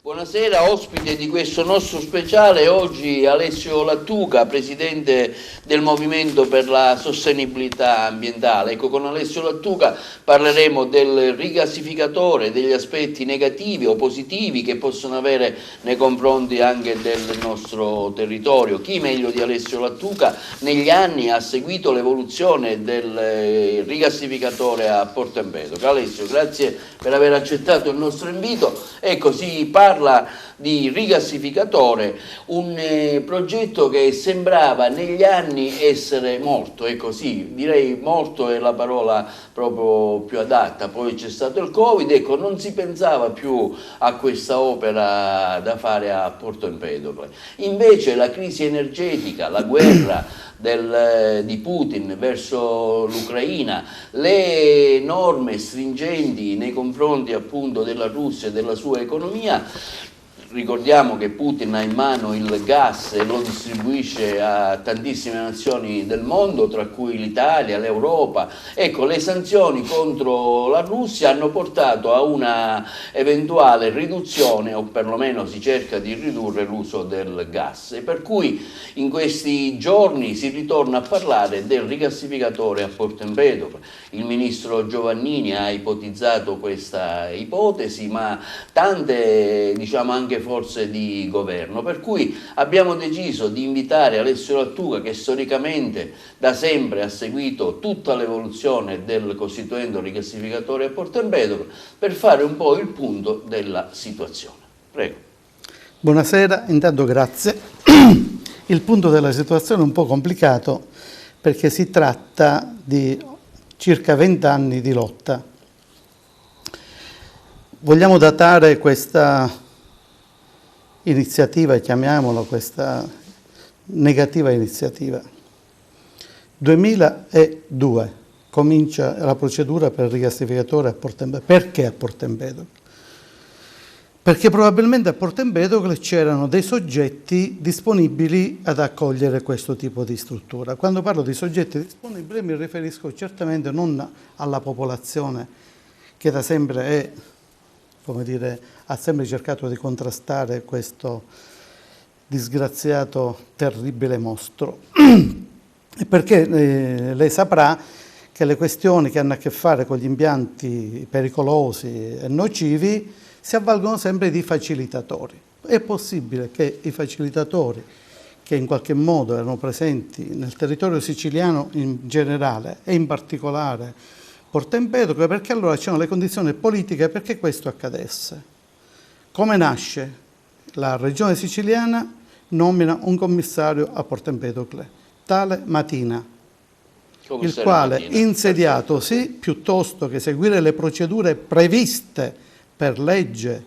Buonasera, ospite di questo nostro speciale oggi Alessio Lattuca, presidente del Movimento per la Sostenibilità Ambientale. Ecco, con Alessio Lattuca parleremo del rigassificatore, degli aspetti negativi o positivi che possono avere nei confronti anche del nostro territorio. Chi meglio di Alessio Lattuca negli anni ha seguito l'evoluzione del rigassificatore a Porto Empedocle. Alessio, grazie per aver accettato il nostro invito. Ecco, si parla di rigassificatore, un progetto che sembrava negli anni essere morto, ecco sì, direi morto è la parola proprio più adatta, poi c'è stato il Covid, ecco non si pensava più a questa opera da fare a Porto Empedocle. Invece la crisi energetica, la guerra di Putin verso l'Ucraina, le norme stringenti nei confronti appunto della Russia e della sua economia. Ricordiamo che Putin ha in mano il gas e lo distribuisce a tantissime nazioni del mondo, tra cui l'Italia, l'Europa. Ecco, le sanzioni contro la Russia hanno portato a una eventuale riduzione, o perlomeno si cerca di ridurre l'uso del gas. E per cui in questi giorni si ritorna a parlare del rigassificatore a Porto Empedocle. Il ministro Giovannini ha ipotizzato questa ipotesi, ma tante, diciamo, anche forze di governo, per cui abbiamo deciso di invitare Alessio Lattuca, che storicamente da sempre ha seguito tutta l'evoluzione del costituendo rigassificatore a Porto Empedocle, per fare un po' il punto della situazione. Prego. Buonasera, intanto grazie. Il punto della situazione è un po' complicato perché si tratta di circa 20 anni di lotta. Vogliamo datare questa iniziativa, chiamiamola questa negativa iniziativa. 2002 comincia la procedura per il rigassificatore a Porto Empedocle. Perché a Porto Empedocle? Perché probabilmente a Porto Empedocle c'erano dei soggetti disponibili ad accogliere questo tipo di struttura. Quando parlo di soggetti disponibili mi riferisco certamente non alla popolazione che da sempre è, come dire, ha sempre cercato di contrastare questo disgraziato, terribile mostro. Perché lei saprà che le questioni che hanno a che fare con gli impianti pericolosi e nocivi si avvalgono sempre di facilitatori. È possibile che i facilitatori, che in qualche modo erano presenti nel territorio siciliano in generale e in particolare Porto Empedocle, perché allora c'erano le condizioni politiche perché questo accadesse. Come nasce? La regione siciliana nomina un commissario a Porto Empedocle, tale Matina, il quale, insediatosi, piuttosto che seguire le procedure previste per legge,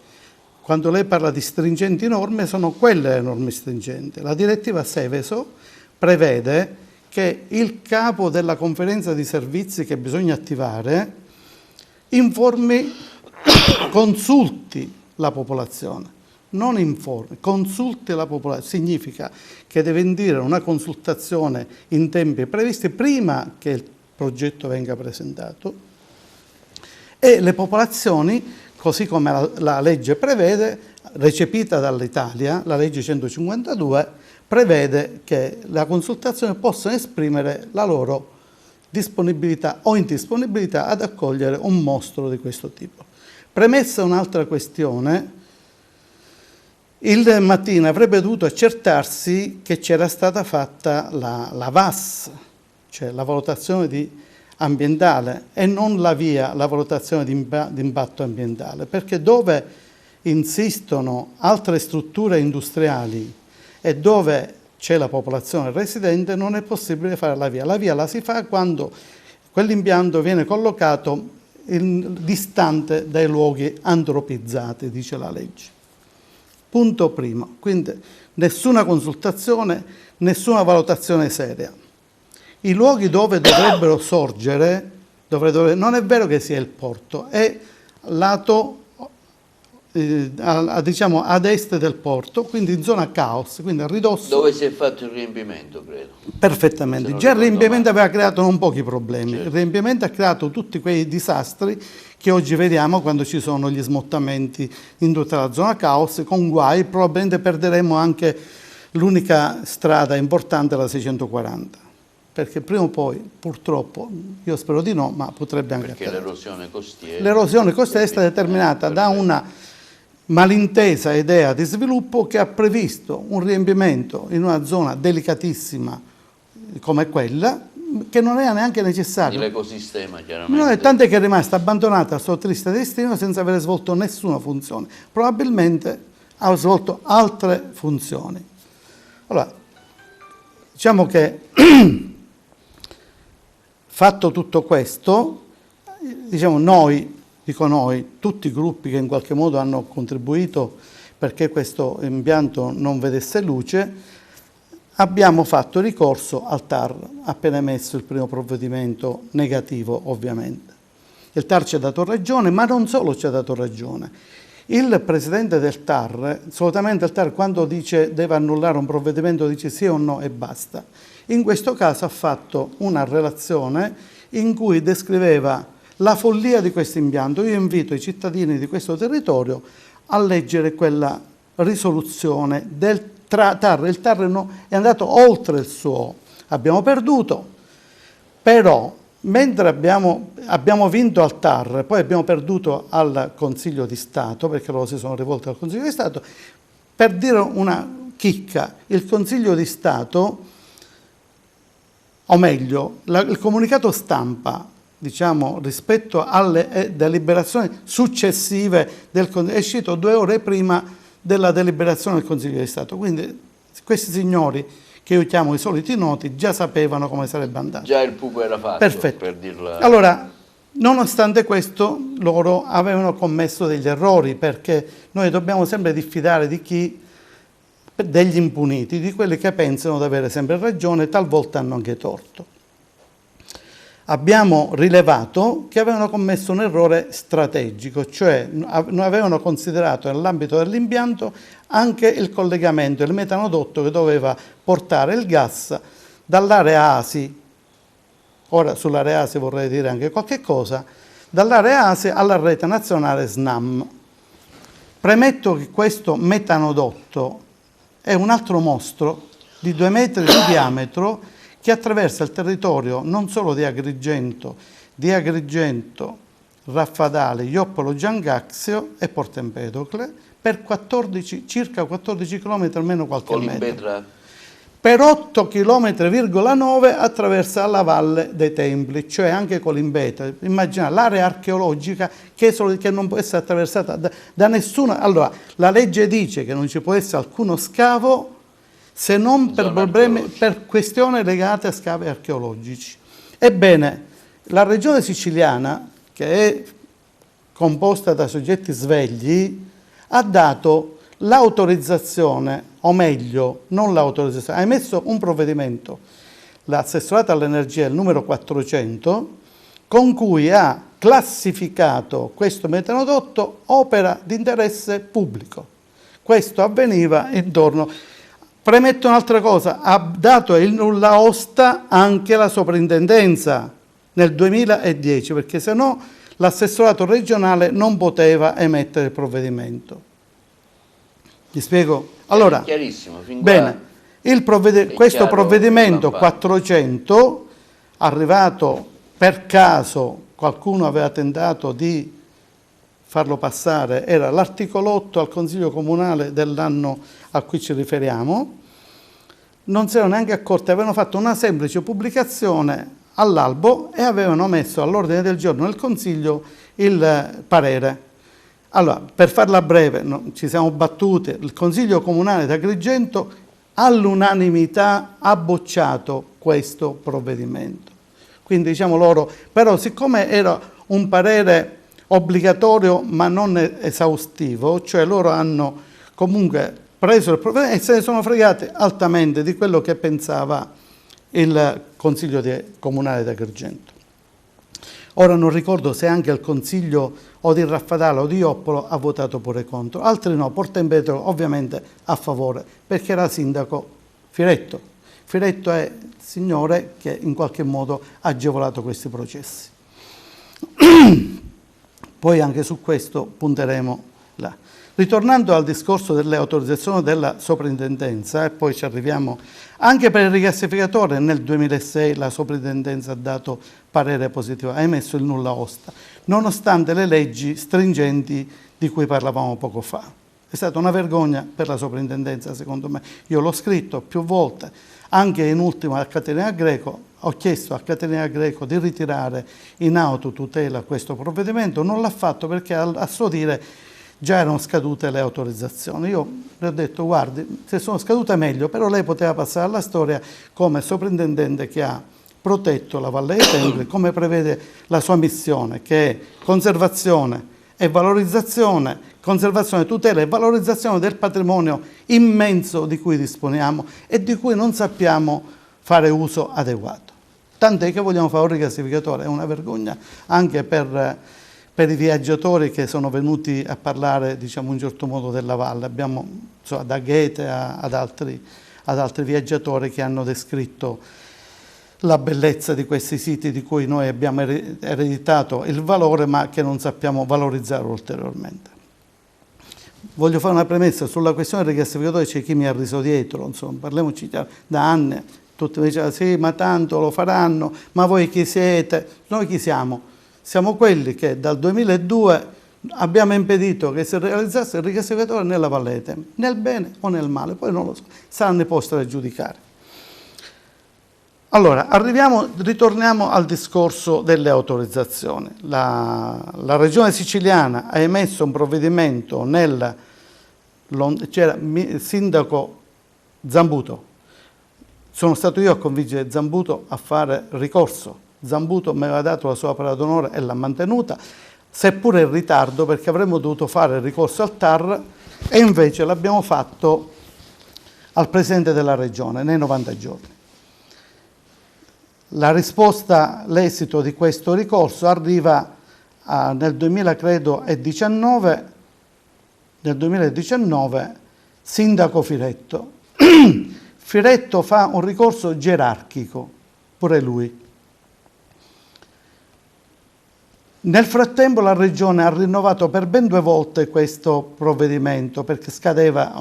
quando lei parla di stringenti norme, sono quelle le norme stringenti. La direttiva Seveso prevede che il capo della conferenza di servizi che bisogna attivare informi, consulti la popolazione, non informi, consulti la popolazione. Significa che deve indire una consultazione in tempi previsti prima che il progetto venga presentato e le popolazioni, così come la legge prevede, recepita dall'Italia, la legge 152, prevede che la consultazione possa esprimere la loro disponibilità o indisponibilità ad accogliere un mostro di questo tipo. Premessa un'altra questione, il Matina avrebbe dovuto accertarsi che c'era stata fatta la VAS, cioè la valutazione ambientale, e non la valutazione di impatto ambientale, perché dove insistono altre strutture industriali e dove c'è la popolazione residente non è possibile fare la VIA. La VIA la si fa quando quell'impianto viene collocato distante dai luoghi antropizzati, dice la legge. Punto primo, quindi nessuna consultazione, nessuna valutazione seria. I luoghi dove dovrebbero sorgere, non è vero che sia il porto, è lato diciamo ad est del porto, quindi in zona caos, quindi a ridosso. Dove si è fatto il riempimento, credo. Perfettamente. Già il riempimento aveva creato non pochi problemi. Certo. Il riempimento ha creato tutti quei disastri che oggi vediamo quando ci sono gli smottamenti in tutta la zona caos, con guai. Probabilmente perderemo anche l'unica strada importante, la 640. Perché prima o poi, purtroppo, io spero di no, ma potrebbe anche accadere. Perché l'erosione costiera... L'erosione costiera è stata determinata da una malintesa idea di sviluppo che ha previsto un riempimento in una zona delicatissima come quella, che non era neanche necessario. L'ecosistema, chiaramente. No, tant'è che è rimasta abbandonata al suo triste destino senza aver svolto nessuna funzione. Probabilmente ha svolto altre funzioni. Allora, diciamo che... Fatto tutto questo, diciamo dico noi, tutti i gruppi che in qualche modo hanno contribuito perché questo impianto non vedesse luce, abbiamo fatto ricorso al TAR, appena emesso il primo provvedimento negativo ovviamente. Il TAR ci ha dato ragione, ma non solo ci ha dato ragione. Il presidente del TAR, solitamente il TAR quando dice deve annullare un provvedimento dice sì o no e basta. In questo caso ha fatto una relazione in cui descriveva la follia di questo impianto. Io invito i cittadini di questo territorio a leggere quella risoluzione del TAR. Il TAR è andato oltre il suo. Abbiamo perduto, però mentre abbiamo vinto al TAR, poi abbiamo perduto al Consiglio di Stato, perché loro si sono rivolti al Consiglio di Stato, per dire una chicca, il Consiglio di Stato... O meglio, il comunicato stampa, diciamo, rispetto alle deliberazioni successive del Consiglio, è uscito 2 ore prima della deliberazione del Consiglio di Stato. Quindi questi signori, che io chiamo i soliti noti, già sapevano come sarebbe andato. Già il pupo era fatto, perfetto. Per dirla... Allora, nonostante questo, loro avevano commesso degli errori, perché noi dobbiamo sempre diffidare di chi... degli impuniti, di quelli che pensano di avere sempre ragione, talvolta hanno anche torto. Abbiamo rilevato che avevano commesso un errore strategico, cioè non avevano considerato nell'ambito dell'impianto anche il collegamento, il metanodotto che doveva portare il gas dall'area ASI, ora sull'area ASI vorrei dire anche qualche cosa, dall'area ASI alla rete nazionale SNAM. Premetto che questo metanodotto è un altro mostro di 2 metri di diametro che attraversa il territorio non solo di Agrigento, Raffadale, Ioppolo, Giangaxio e Porto Empedocle per circa 14 km, almeno qualche metro. Per 8,9 km attraversa la Valle dei Templi, cioè anche Colimbetra. Immaginate l'area archeologica che non può essere attraversata da nessuna. Allora, la legge dice che non ci può essere alcuno scavo se non per questioni legate a scavi archeologici. Ebbene, la regione siciliana, che è composta da soggetti svegli, ha dato l'autorizzazione, o meglio, non l'autorizzazione, ha emesso un provvedimento, l'assessorato all'energia, il numero 400, con cui ha classificato questo metanodotto opera di interesse pubblico. Questo avveniva intorno... Premetto un'altra cosa, ha dato il nulla osta anche la soprintendenza nel 2010, perché se no l'assessorato regionale non poteva emettere il provvedimento. Mi spiego? Allora, chiarissimo, fin bene, questo provvedimento 400, arrivato per caso, qualcuno aveva tentato di farlo passare, era l'articolo 8 al Consiglio Comunale dell'anno a cui ci riferiamo, non si erano neanche accorti, avevano fatto una semplice pubblicazione all'albo e avevano messo all'ordine del giorno del Consiglio il parere. Allora, per farla breve, ci siamo battuti, il Consiglio Comunale di Agrigento all'unanimità ha bocciato questo provvedimento. Quindi diciamo loro, però siccome era un parere obbligatorio ma non esaustivo, cioè loro hanno comunque preso il provvedimento e se ne sono fregati altamente di quello che pensava il Consiglio Comunale di Agrigento. Ora non ricordo se anche il Consiglio o di Raffadala o di Joppolo ha votato pure contro, altri no, Porta Empedocle ovviamente a favore, perché era sindaco Firetto. Firetto è il signore che in qualche modo ha agevolato questi processi. Poi anche su questo punteremo là. Ritornando al discorso delle autorizzazioni della soprintendenza, e poi ci arriviamo, anche per il rigassificatore nel 2006 la soprintendenza ha dato parere positivo, ha emesso il nulla osta, nonostante le leggi stringenti di cui parlavamo poco fa. È stata una vergogna per la soprintendenza, secondo me. Io l'ho scritto più volte, anche in ultimo a Caterina Greco, ho chiesto a Caterina Greco di ritirare in autotutela questo provvedimento, non l'ha fatto perché a suo dire già erano scadute le autorizzazioni. Io le ho detto, guardi, se sono scadute meglio, però lei poteva passare alla storia come soprintendente che ha protetto la Valle dei Templi, come prevede la sua missione, che è conservazione e valorizzazione, conservazione, tutela e valorizzazione del patrimonio immenso di cui disponiamo e di cui non sappiamo fare uso adeguato. Tant'è che vogliamo fare un rigassificatore, è una vergogna anche per i viaggiatori che sono venuti a parlare, diciamo, in un certo modo della valle. Abbiamo da Goethe ad altri viaggiatori che hanno descritto la bellezza di questi siti di cui noi abbiamo ereditato il valore ma che non sappiamo valorizzare ulteriormente. Voglio fare una premessa sulla questione del rigassificatore, c'è chi mi ha riso dietro, insomma, parliamoci da anni, tutti mi dicevano sì ma tanto lo faranno, ma voi chi siete? Noi chi siamo? Siamo quelli che dal 2002 abbiamo impedito che si realizzasse il rigassificatore nella Valle dei Templi, nel bene o nel male, poi non lo so, saranno i posteri a giudicare. Allora, ritorniamo al discorso delle autorizzazioni. La Regione Siciliana ha emesso un provvedimento c'era il sindaco Zambuto, sono stato io a convincere Zambuto a fare ricorso. Zambuto mi aveva dato la sua parola d'onore e l'ha mantenuta, seppure in ritardo perché avremmo dovuto fare il ricorso al TAR e invece l'abbiamo fatto al Presidente della Regione nei 90 giorni. La risposta, l'esito di questo ricorso arriva nel 2019, sindaco Firetto. Firetto fa un ricorso gerarchico, pure lui. Nel frattempo la Regione ha rinnovato per ben 2 volte questo provvedimento perché scadeva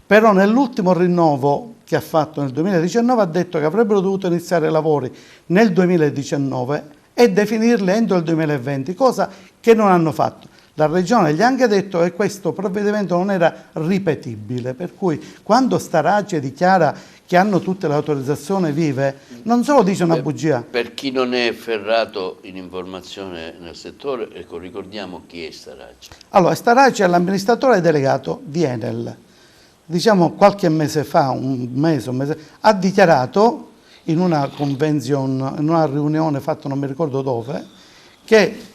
però nell'ultimo rinnovo che ha fatto nel 2019 ha detto che avrebbero dovuto iniziare i lavori nel 2019 e definirli entro il 2020, cosa che non hanno fatto. La Regione gli ha anche detto che questo provvedimento non era ripetibile, per cui quando Starace dichiara che hanno tutte le autorizzazioni vive, non solo dice una bugia. Per chi non è ferrato in informazione nel settore, ecco, ricordiamo chi è Starace. Allora, Starace è l'amministratore delegato di Enel. Diciamo qualche mese fa, un mese, ha dichiarato in una convention, in una riunione fatta non mi ricordo dove, che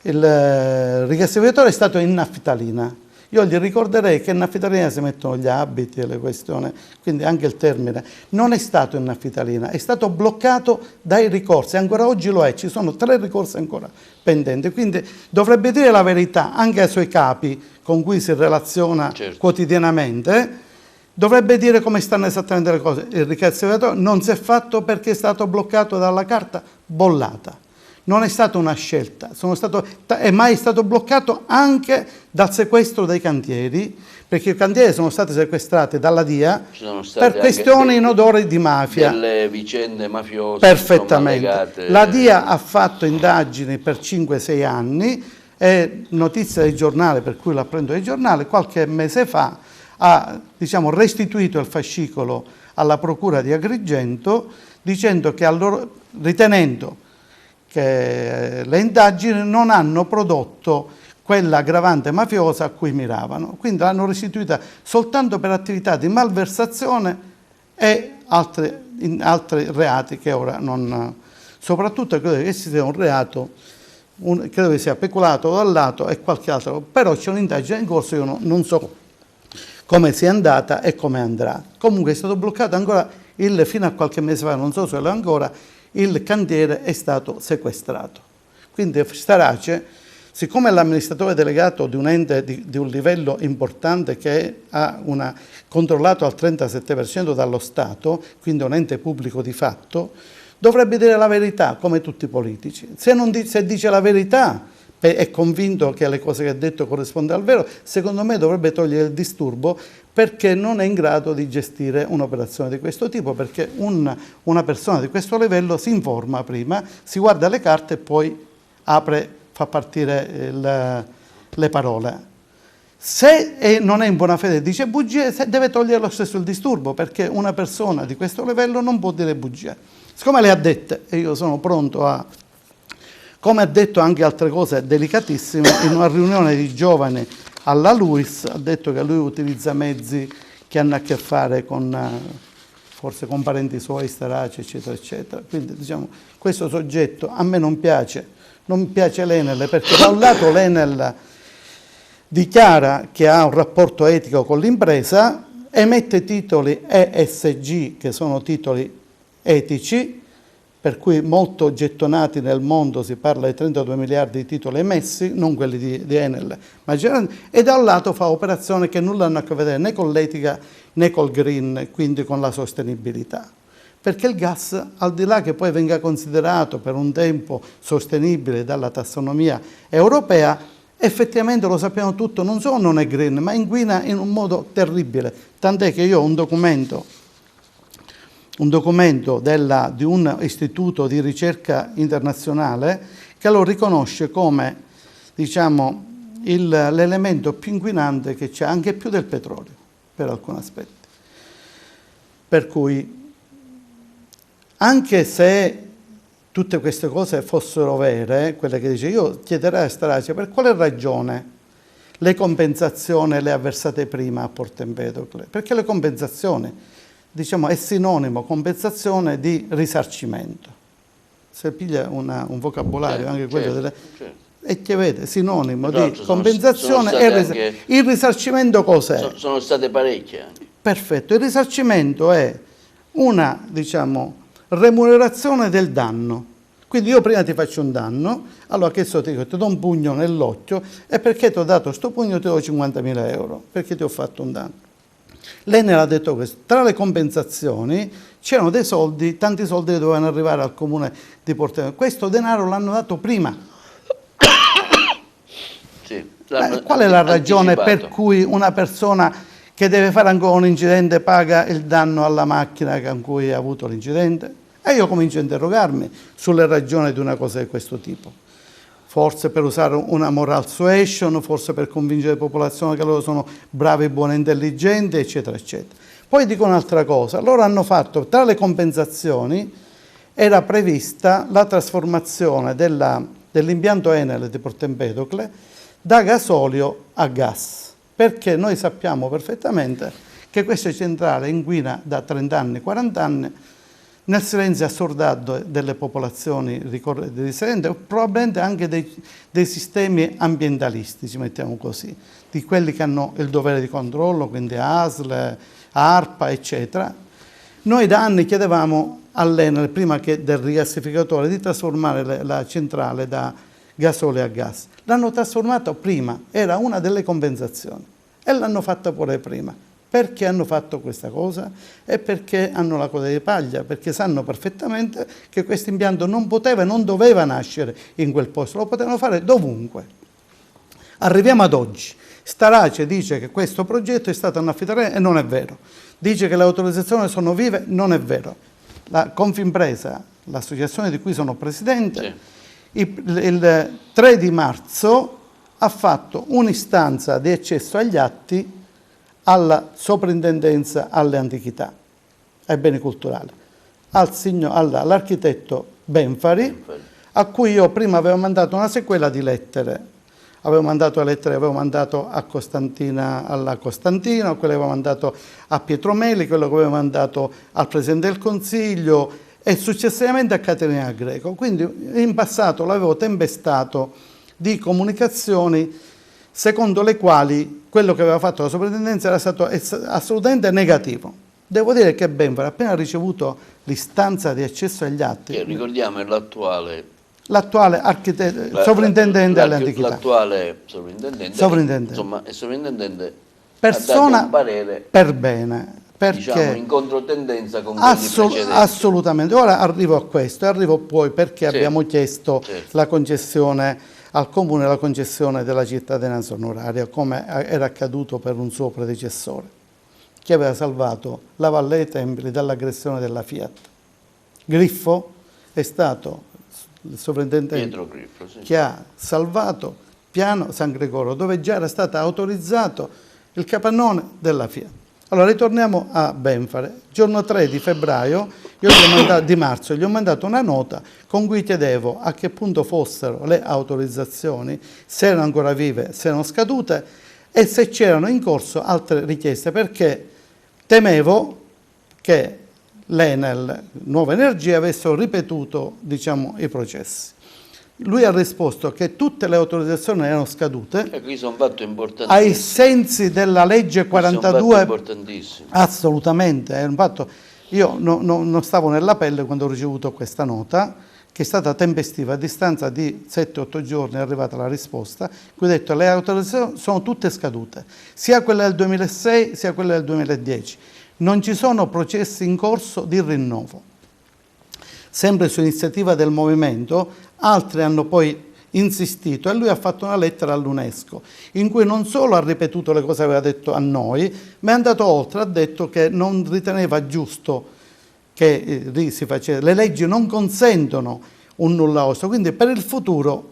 il rigassificatore è stato in naftalina. Io gli ricorderei che in naftalina si mettono gli abiti e le questioni, quindi anche il termine. Non è stato in naftalina, è stato bloccato dai ricorsi, ancora oggi lo è, ci sono 3 ricorsi ancora pendenti, quindi dovrebbe dire la verità anche ai suoi capi con cui si relaziona quotidianamente, dovrebbe dire come stanno esattamente le cose. Il rigassificatore non si è fatto perché è stato bloccato dalla carta bollata. Non è stata una scelta, è mai stato bloccato anche dal sequestro dei cantieri, perché i cantieri sono stati sequestrati dalla DIA per questioni in odore di mafia. Delle vicende mafiose. Perfettamente. La DIA ha fatto indagini per 5-6 anni, è notizia dei giornali, per cui la prendo dai giornali, qualche mese fa ha restituito il fascicolo alla Procura di Agrigento, dicendo che ritenendo che le indagini non hanno prodotto quell'aggravante mafiosa a cui miravano, quindi l'hanno restituita soltanto per attività di malversazione e altri reati che ora non... Soprattutto credo che sia un reato, credo che sia peculato dal lato e qualche altro, però c'è un'indagine in corso, io non so come sia andata e come andrà. Comunque è stato bloccato ancora fino a qualche mese fa, non so se lo è ancora, il cantiere è stato sequestrato. Quindi Starace, siccome è l'amministratore delegato di un ente di un livello importante che ha controllato al 37% dallo Stato, quindi un ente pubblico di fatto, dovrebbe dire la verità, come tutti i politici. Se dice la verità, è convinto che le cose che ha detto corrispondono al vero, secondo me dovrebbe togliere il disturbo, perché non è in grado di gestire un'operazione di questo tipo, perché una persona di questo livello si informa prima, si guarda le carte e poi fa partire le parole. Se non è in buona fede e dice bugie, deve togliere lo stesso il disturbo, perché una persona di questo livello non può dire bugie. Siccome le ha dette, e io sono pronto a... Come ha detto anche altre cose delicatissime, in una riunione di giovani alla LUIS, ha detto che lui utilizza mezzi che hanno a che fare con, forse con parenti suoi, Starace, eccetera, eccetera. Quindi, diciamo, questo soggetto a me non piace l'Enel, perché da un lato l'Enel dichiara che ha un rapporto etico con l'impresa, emette titoli ESG, che sono titoli etici, per cui molto gettonati nel mondo, si parla di 32 miliardi di titoli emessi, non quelli di Enel, ma e da un lato fa operazioni che nulla hanno a che vedere né con l'etica né col green, quindi con la sostenibilità. Perché il gas, al di là che poi venga considerato per un tempo sostenibile dalla tassonomia europea, effettivamente lo sappiamo tutto, non solo non è green, ma inquina in un modo terribile. Tant'è che io ho un documento di un istituto di ricerca internazionale che lo riconosce come, diciamo, l'elemento più inquinante che c'è, anche più del petrolio, per alcuni aspetti. Per cui, anche se tutte queste cose fossero vere, quelle che dice, io chiederei a Starace per quale ragione le compensazioni le ha versate prima a Porto Empedocle, perché le compensazioni, diciamo, è sinonimo compensazione di risarcimento. Se piglia un vocabolario, anche quello delle... E che vede, sinonimo di compensazione e il risarcimento cos'è? Sono state parecchie. Perfetto, il risarcimento è una, diciamo, remunerazione del danno. Quindi io prima ti faccio un danno, allora che so, ti do un pugno nell'occhio, e perché ti ho dato sto pugno ti do 50.000 euro, perché ti ho fatto un danno. L'Enel ha detto questo. Tra le compensazioni c'erano dei soldi, tanti soldi che dovevano arrivare al comune di Porto Empedocle. Questo denaro l'hanno dato prima. Sì, qual è la ragione per cui una persona che deve fare ancora un incidente paga il danno alla macchina con cui ha avuto l'incidente? E io comincio a interrogarmi sulle ragioni di una cosa di questo tipo. Forse per usare una moral suasion, forse per convincere la popolazione che loro sono bravi, buoni, intelligenti, eccetera, eccetera. Poi dico un'altra cosa, loro hanno fatto, tra le compensazioni, era prevista la trasformazione dell'impianto Enel di Porto Empedocle da gasolio a gas, perché noi sappiamo perfettamente che questa centrale inquina da 30 anni, 40 anni, nel silenzio assordato delle popolazioni riserenti, probabilmente anche dei sistemi ambientalistici, mettiamo così, di quelli che hanno il dovere di controllo, quindi ASL, ARPA, eccetera. Noi da anni chiedevamo all'Enel, prima che del rigassificatore, di trasformare la centrale da gasolio a gas. L'hanno trasformato prima, era una delle compensazioni, e l'hanno fatta pure prima. Perché hanno fatto questa cosa? E perché hanno la coda di paglia, perché sanno perfettamente che questo impianto non poteva e non doveva nascere in quel posto, lo potevano fare dovunque. Arriviamo ad oggi. Starace dice che questo progetto è stato affidatario e non è vero. Dice che le autorizzazioni sono vive, non è vero. La Confimpresa, l'associazione di cui sono presidente, sì, il 3 di marzo ha fatto un'istanza di accesso agli atti alla soprintendenza alle antichità, ai beni culturali, all'architetto Benfari, a cui io prima avevo mandato una sequela di lettere. Avevo mandato a Costantina, alla Costantino, quello avevo mandato a Pietro Meli, quello che avevo mandato al Presidente del Consiglio e successivamente a Caterina Greco. Quindi in passato l'avevo tempestato di comunicazioni secondo le quali quello che aveva fatto la soprintendenza era stato assolutamente negativo. Devo dire che Benfari, appena ricevuto l'istanza di accesso agli atti... Che ricordiamo è l'attuale L'attuale sovrintendente alle antichità. L'attuale sovrintendente. Insomma, è sovrintendente Persona ha dato un parere per bene. Perché diciamo in controtendenza con quelli precedenti. Assolutamente. Ora arrivo a questo, arrivo poi perché abbiamo chiesto certo. la concessione al Comune, la concessione della cittadinanza onoraria, come era accaduto per un suo predecessore, che aveva salvato la Valle dei Templi dall'aggressione della Fiat. Griffo è stato il sovrintendente Pietro Griffo, sì, che ha salvato Piano San Gregorio, dove già era stato autorizzato il capannone della Fiat. Allora ritorniamo a Benfare. Giorno 3 di febbraio, di marzo, gli ho mandato una nota con cui chiedevo a che punto fossero le autorizzazioni, se erano ancora vive, se erano scadute e se c'erano in corso altre richieste, perché temevo che l'Enel Nuova Energia avessero ripetuto, diciamo, i processi. Lui ha risposto che tutte le autorizzazioni erano scadute. E qui sono fatto importantissimo. Ai sensi della legge 42. Importantissimo. Assolutamente, è un fatto. Io non stavo nella pelle quando ho ricevuto questa nota, che è stata tempestiva, a distanza di 7-8 giorni è arrivata la risposta, cui ho detto le autorizzazioni sono tutte scadute, sia quelle del 2006 sia quelle del 2010. Non ci sono processi in corso di rinnovo. Sempre su iniziativa del movimento, altri hanno poi insistito e lui ha fatto una lettera all'UNESCO in cui non solo ha ripetuto le cose che aveva detto a noi, ma è andato oltre, ha detto che non riteneva giusto che si facesse, le leggi non consentono un nulla osta, quindi per il futuro,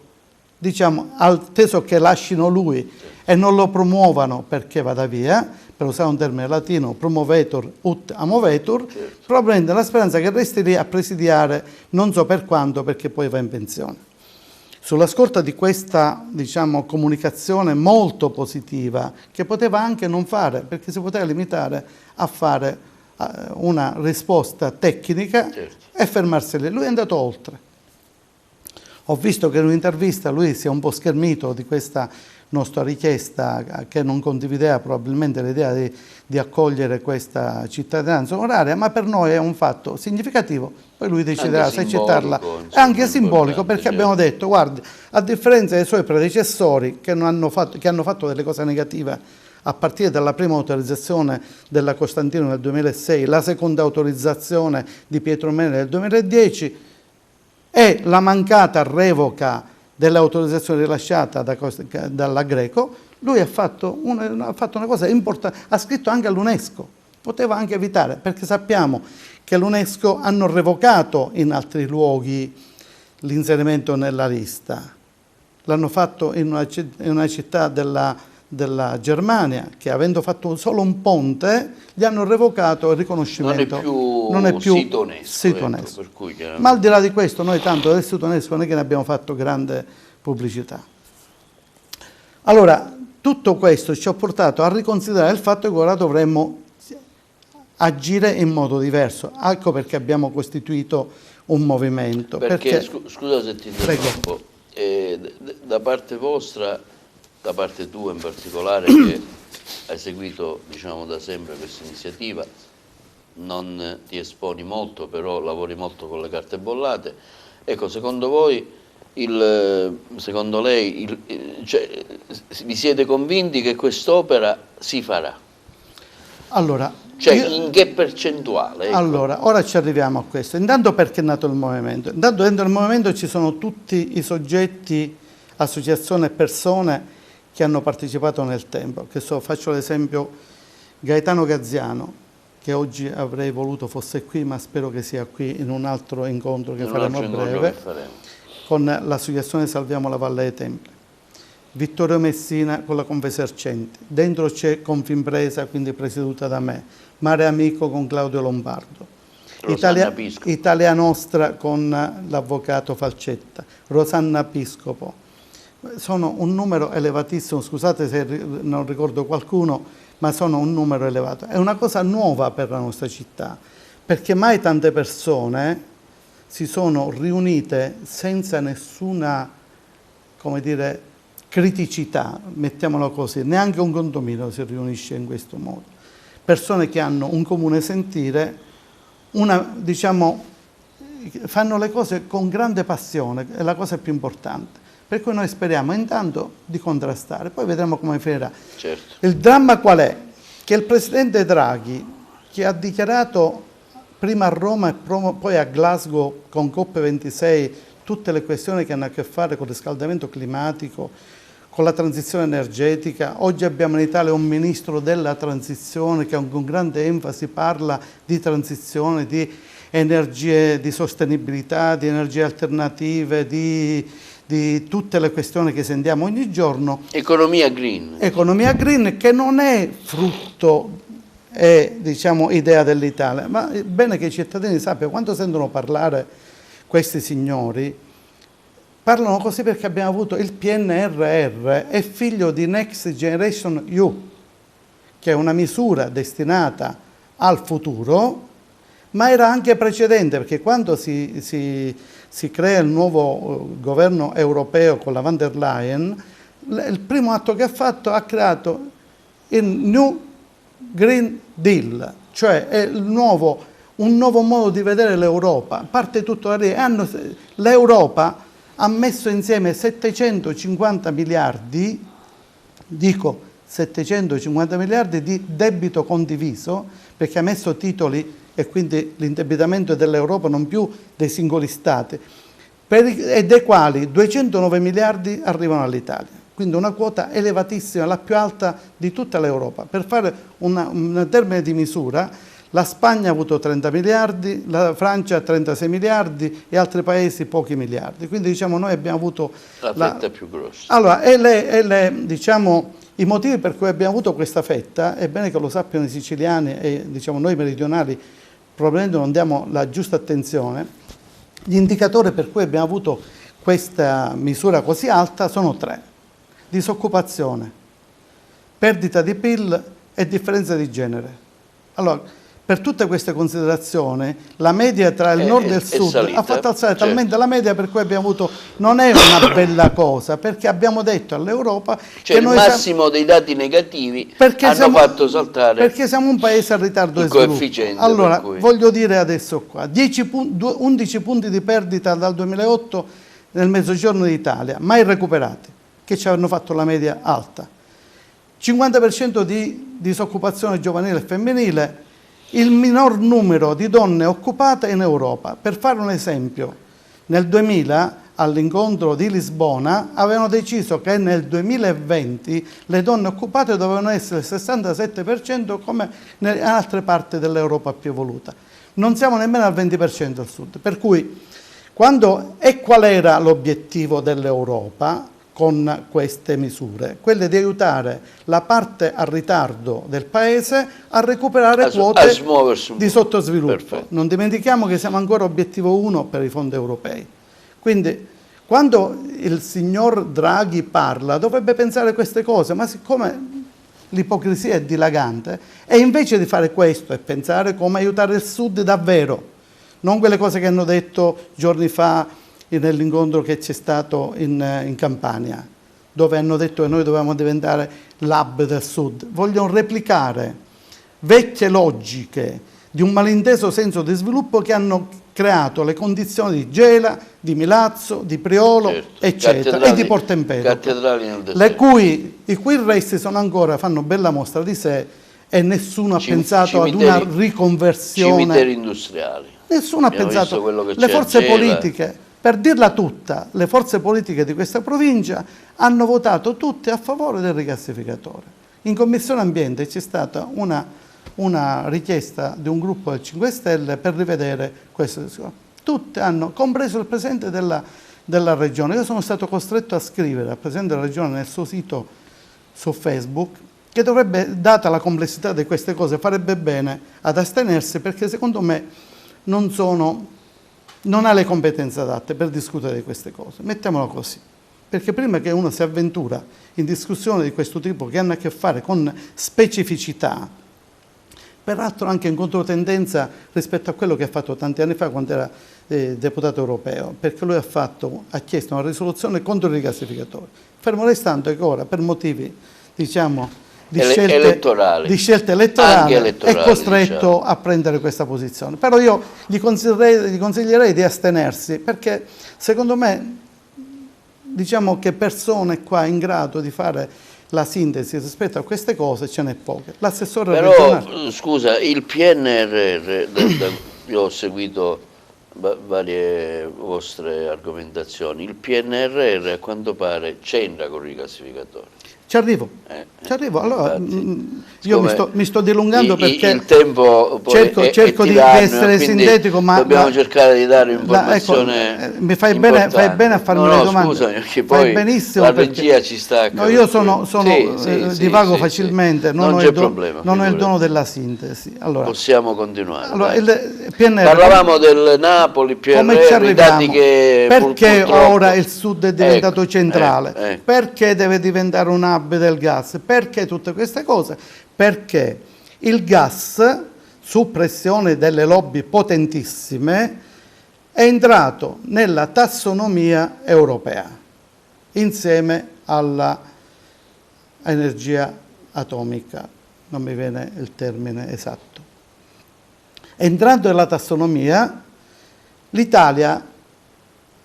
diciamo, atteso che lasciano lui e non lo promuovano perché vada via, per usare un termine latino, promovetur ut amovetur, probabilmente la speranza che resti lì a presidiare non so per quanto, perché poi va in pensione. Sulla scorta di questa, diciamo, comunicazione molto positiva, che poteva anche non fare, perché si poteva limitare a fare una risposta tecnica e fermarsi lì. Lui è andato oltre. Ho visto che in un'intervista lui si è un po' schermito di questa nostra richiesta, che non condivideva probabilmente l'idea di accogliere questa cittadinanza onoraria, ma per noi è un fatto significativo, poi lui deciderà se accettarla. È anche simbolico, perché abbiamo detto, guardi, a differenza dei suoi predecessori che hanno fatto delle cose negative a partire dalla prima autorizzazione della Costantino nel 2006, la seconda autorizzazione di Pietro Mene nel 2010 e la mancata revoca dell'autorizzazione rilasciata dalla Greco, lui ha fatto una cosa importante, ha scritto anche all'UNESCO, poteva anche evitare, perché sappiamo che l'UNESCO hanno revocato in altri luoghi l'inserimento nella lista, l'hanno fatto in una città della Germania, che avendo fatto solo un ponte, gli hanno revocato il riconoscimento. Non è più sito onesto. Per cui ma al di là di questo, noi tanto del sito onesto non è che ne abbiamo fatto grande pubblicità. Allora, tutto questo ci ha portato a riconsiderare il fatto che ora dovremmo agire in modo diverso. Ecco perché abbiamo costituito un movimento. Perché scusa se ti interrompo, da parte vostra, da parte tua in particolare, che hai seguito, diciamo, da sempre questa iniziativa, non ti esponi molto, però lavori molto con le carte bollate. Ecco, secondo voi, secondo lei, cioè, vi siete convinti che quest'opera si farà? Allora, cioè, in che percentuale? Ecco. Allora, ora ci arriviamo a questo. Intanto perché è nato il movimento? Intanto dentro il movimento ci sono tutti i soggetti, associazioni e persone che hanno partecipato nel tempo. Faccio l'esempio Gaetano Gazziano, che oggi avrei voluto fosse qui, ma spero che sia qui in un altro incontro che faremo a breve, con l'associazione Salviamo la Valle dei Templi. Vittorio Messina con la Confesercenti. Dentro c'è Confimpresa, quindi presieduta da me. Mare Amico con Claudio Lombardo. Italia Nostra con l'avvocato Falcetta. Rosanna Piscopo. Sono un numero elevatissimo, scusate se non ricordo qualcuno, ma sono un numero elevato. È una cosa nuova per la nostra città, perché mai tante persone si sono riunite senza nessuna, come dire, criticità, mettiamolo così, neanche un condominio si riunisce in questo modo. Persone che hanno un comune sentire, diciamo, fanno le cose con grande passione, è la cosa più importante. Per cui noi speriamo intanto di contrastare, poi vedremo come finirà. Certo. Il dramma qual è? Che il presidente Draghi, che ha dichiarato prima a Roma e poi a Glasgow con COP26 tutte le questioni che hanno a che fare con il riscaldamento climatico, con la transizione energetica. Oggi abbiamo in Italia un ministro della transizione che con grande enfasi parla di transizione, di energie, di sostenibilità, di energie alternative, di tutte le questioni che sentiamo ogni giorno. Economia green. Economia green che non è frutto e diciamo idea dell'Italia, ma è bene che i cittadini sappiano, quando sentono parlare questi signori, parlano così perché abbiamo avuto il PNRR, è figlio di Next Generation EU, che è una misura destinata al futuro, ma era anche precedente, perché quando si crea il nuovo governo europeo con la von der Leyen, il primo atto che ha creato il New Green Deal, cioè è un nuovo modo di vedere l'Europa. Parte tutto da lì. L'Europa ha messo insieme 750 miliardi, dico 750 miliardi di debito condiviso, perché ha messo titoli e quindi l'indebitamento dell'Europa non più dei singoli Stati, e dei quali 209 miliardi arrivano all'Italia. Quindi una quota elevatissima, la più alta di tutta l'Europa. Per fare un termine di misura, la Spagna ha avuto 30 miliardi, la Francia 36 miliardi e altri paesi pochi miliardi. Quindi diciamo noi abbiamo avuto la fetta più grossa. Allora, diciamo, i motivi per cui abbiamo avuto questa fetta, è bene che lo sappiano i siciliani e diciamo, noi meridionali probabilmente non diamo la giusta attenzione. Gli indicatori per cui abbiamo avuto questa misura così alta sono 3. Disoccupazione, perdita di PIL e differenza di genere. Allora, per tutte queste considerazioni, la media tra il nord e il sud salita, ha fatto alzare certo, talmente la media per cui abbiamo avuto, non è una bella cosa, perché abbiamo detto all'Europa cioè che il noi massimo dei dati negativi hanno fatto saltare perché siamo un paese a ritardo il di sviluppo. coefficiente. Allora, voglio dire adesso qua, 11 punti di perdita dal 2008 nel mezzogiorno d'Italia, mai recuperati, che ci hanno fatto la media alta. 50% di disoccupazione giovanile e femminile, il minor numero di donne occupate in Europa. Per fare un esempio, nel 2000 all'incontro di Lisbona avevano deciso che nel 2020 le donne occupate dovevano essere il 67% come in altre parti dell'Europa più evoluta. Non siamo nemmeno al 20% al sud. Per cui, qual era l'obiettivo dell'Europa con queste misure? Quelle di aiutare la parte a ritardo del paese a recuperare quote di sottosviluppo. Perfetto. Non dimentichiamo che siamo ancora obiettivo 1 per i fondi europei. Quindi quando il signor Draghi parla dovrebbe pensare queste cose, ma siccome l'ipocrisia è dilagante, e invece di fare questo e pensare come aiutare il sud davvero, non quelle cose che hanno detto giorni fa nell'incontro che c'è stato in Campania, dove hanno detto che noi dovevamo diventare l'hub del sud. Vogliono replicare vecchie logiche di un malinteso senso di sviluppo che hanno creato le condizioni di Gela, di Milazzo, di Priolo, certo, eccetera, e di Porto Empedocle, i cui resti sono ancora, fanno bella mostra di sé e nessuno ha pensato ad una riconversione. Cimiteri industriali. Nessuno ha pensato. Le forze politiche, per dirla tutta, le forze politiche di questa provincia hanno votato tutte a favore del rigassificatore. In Commissione Ambiente c'è stata una richiesta di un gruppo del 5 Stelle per rivedere questo. Tutte hanno, compreso il Presidente della Regione. Io sono stato costretto a scrivere al Presidente della Regione nel suo sito su Facebook che dovrebbe, data la complessità di queste cose, farebbe bene ad astenersi, perché secondo me non ha le competenze adatte per discutere di queste cose. Mettiamolo così. Perché prima che uno si avventura in discussioni di questo tipo che hanno a che fare con specificità, peraltro anche in controtendenza rispetto a quello che ha fatto tanti anni fa quando era deputato europeo, perché lui ha chiesto una risoluzione contro i rigassificatori. Fermo restando che ora, per motivi diciamo di scelte elettorali, è costretto diciamo a prendere questa posizione. Però io gli consiglierei di astenersi, perché secondo me diciamo che persone qua in grado di fare la sintesi rispetto a queste cose ce n'è poche. L'assessore regionale... Però scusa, il PNRR, io ho seguito varie vostre argomentazioni, il PNRR a quanto pare c'entra con i rigassificatori. Ci arrivo. Allora, io mi sto dilungando perché il tempo poi cerco di essere sintetico, ma dobbiamo cercare di dare un'informazione. Ecco, mi fai bene a farmi le domande. Scusami, perché poi benissimo, la regia ci sta. No, io divago facilmente, non ho il dono della sintesi. Allora, possiamo continuare. Allora, il PNR, parlavamo del Napoli, PNR, i dati che perché ora il Sud è diventato centrale? Perché deve diventare un hub del gas? Perché tutte queste cose? Perché il gas, su pressione delle lobby potentissime, è entrato nella tassonomia europea insieme all'energia atomica, non mi viene il termine esatto. Entrando nella tassonomia, l'Italia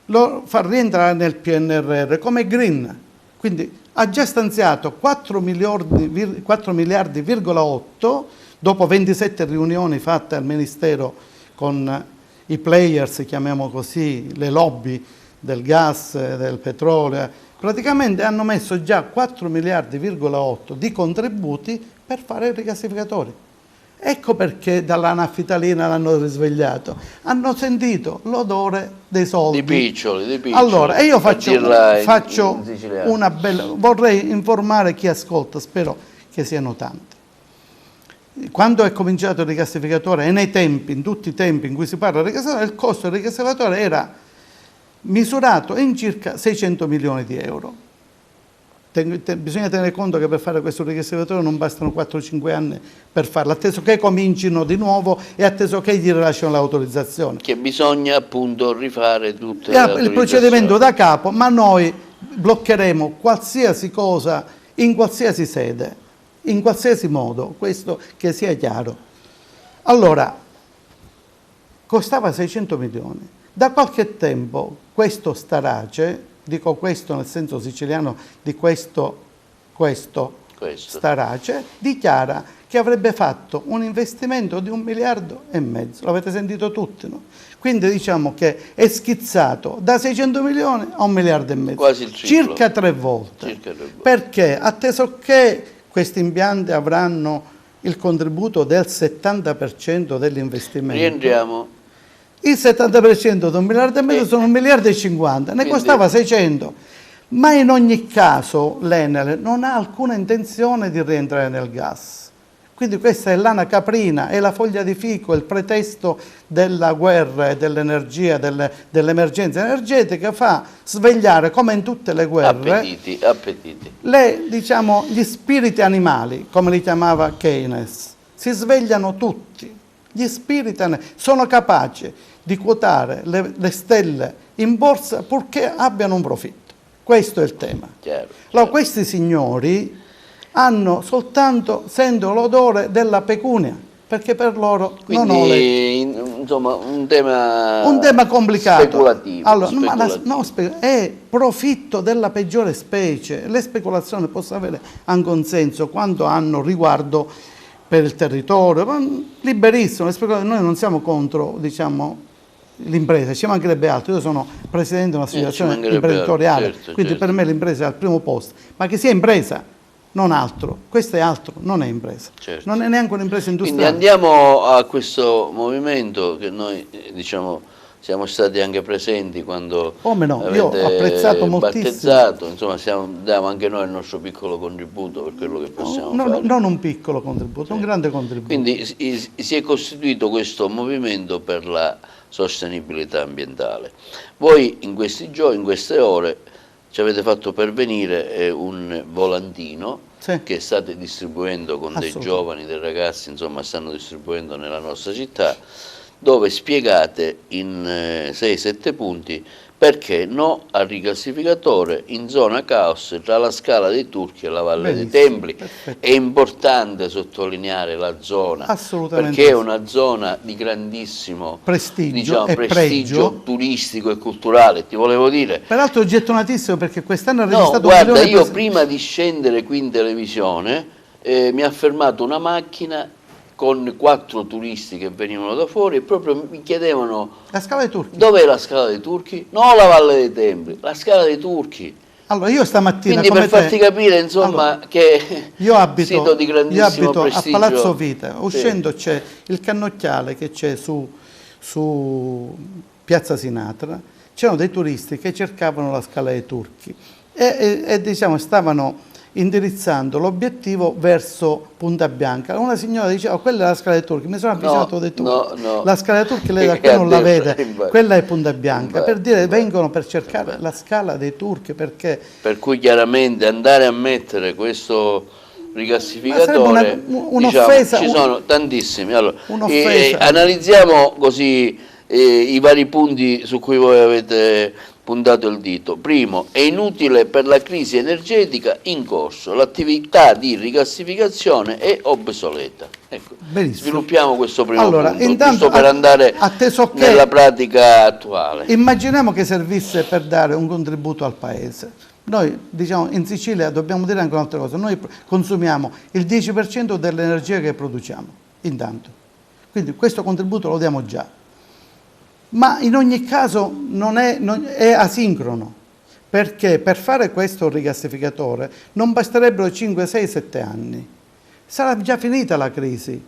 lo fa rientrare nel PNRR come green, quindi ha già stanziato 4 miliardi,8 dopo 27 riunioni fatte al Ministero con i players, chiamiamo così, le lobby del gas, del petrolio. Praticamente hanno messo già 4 miliardi,8 di contributi per fare i rigassificatori. Ecco perché dalla naffitalina l'hanno risvegliato. Hanno sentito l'odore dei soldi. Di piccioli. Allora, e io faccio una bella... Vorrei informare chi ascolta, spero che siano tanti. Quando è cominciato il rigassificatore, e in tutti i tempi in cui si parla di rigassificatore, il costo del rigassificatore era misurato in circa 600 milioni di euro. Bisogna tenere conto che per fare questo rigassificatore non bastano 4-5 anni per farlo, atteso che comincino di nuovo e atteso che gli rilasciano l'autorizzazione. Che bisogna appunto rifare tutto il procedimento da capo, ma noi bloccheremo qualsiasi cosa in qualsiasi sede, in qualsiasi modo, questo che sia chiaro. Allora, costava 600 milioni. Da qualche tempo questo Starace, dico questo nel senso siciliano di questo Starace, dichiara che avrebbe fatto un investimento di 1,5 miliardi. L'avete sentito tutti, no? Quindi diciamo che è schizzato da 600 milioni a 1,5 miliardi. Quasi il triplo. Circa 3 volte. Perché? Atteso che questi impianti avranno il contributo del 70% dell'investimento. Rientriamo. Il 70% di 1,5 miliardi sono 1,50 miliardi, ne costava 600. Ma in ogni caso l'Enel non ha alcuna intenzione di rientrare nel gas. Quindi questa è l'ana caprina, è la foglia di fico, il pretesto della guerra e dell'energia, dell'emergenza energetica, fa svegliare, come in tutte le guerre, appetiti. Gli spiriti animali, come li chiamava Keynes. Si svegliano tutti. Gli spiriti sono capaci di quotare le stelle in borsa purché abbiano un profitto. Questo è il tema. Allora, questi signori sentono l'odore della pecunia, perché per loro insomma un tema complicato, speculativo. Allora, è profitto della peggiore specie. Le speculazioni possono avere anche un senso quando hanno riguardo per il territorio, liberissimo. Noi non siamo contro, diciamo, l'impresa, ci mancherebbe altro. Io sono presidente di un'associazione imprenditoriale, quindi per me l'impresa è al primo posto, ma che sia impresa, non altro. Questo è altro, non è impresa, non è neanche un'impresa industriale. Quindi andiamo a questo movimento che noi diciamo siamo stati anche presenti quando io ho apprezzato battezzato, insomma diamo anche noi il nostro piccolo contributo per quello che possiamo fare. Non un piccolo contributo, un grande contributo. Quindi si è costituito questo movimento per la sostenibilità ambientale. Voi in questi giorni, in queste ore, ci avete fatto pervenire un volantino che state distribuendo con dei giovani, dei ragazzi, insomma stanno distribuendo nella nostra città, dove spiegate in 6-7 punti Perché no al rigassificatore in zona caos tra la Scala dei Turchi e la Valle dei Templi? Perfetto. È importante sottolineare la zona, Assolutamente perché è sì. una zona di grandissimo Prestigio diciamo, e prestigio pregio. turistico e culturale, ti volevo dire. Peraltro è gettonatissimo perché quest'anno ha No, registrato guarda, 1 milione io prima di scendere qui in televisione mi ha fermato una macchina con 4 turisti che venivano da fuori e proprio mi chiedevano la Scala dei Turchi. dov'è la Scala dei Turchi? No, la Valle dei Templi, la Scala dei Turchi. Allora, io stamattina, Quindi per come farti te, capire insomma allora, che io sito di grandissimo abito a prestigio. Palazzo Vita, Sì. uscendo c'è il cannocchiale che c'è su Piazza Sinatra, c'erano dei turisti che cercavano la Scala dei Turchi e diciamo stavano indirizzando l'obiettivo verso Punta Bianca. Una signora diceva, oh, quella è la Scala dei Turchi, mi sono avvicinato e ho detto, no. la Scala dei Turchi lei da qui non la vede, quella è Punta Bianca, per dire vengono per cercare la Scala dei Turchi, perché... Per cui chiaramente andare a mettere questo rigassificatore, un'offesa, diciamo, ci sono tantissimi. Allora, un'offesa. analizziamo così i vari punti su cui voi avete puntato il dito. Primo, è inutile per la crisi energetica in corso, l'attività di rigassificazione è obsoleta. Ecco, sviluppiamo questo primo punto, giusto per andare nella pratica attuale. Immaginiamo che servisse per dare un contributo al Paese. Noi diciamo in Sicilia dobbiamo dire anche un'altra cosa, noi consumiamo il 10% dell'energia che produciamo, intanto. Quindi questo contributo lo diamo già. Ma in ogni caso è asincrono, perché per fare questo rigassificatore non basterebbero 5, 6, 7 anni. Sarà già finita la crisi,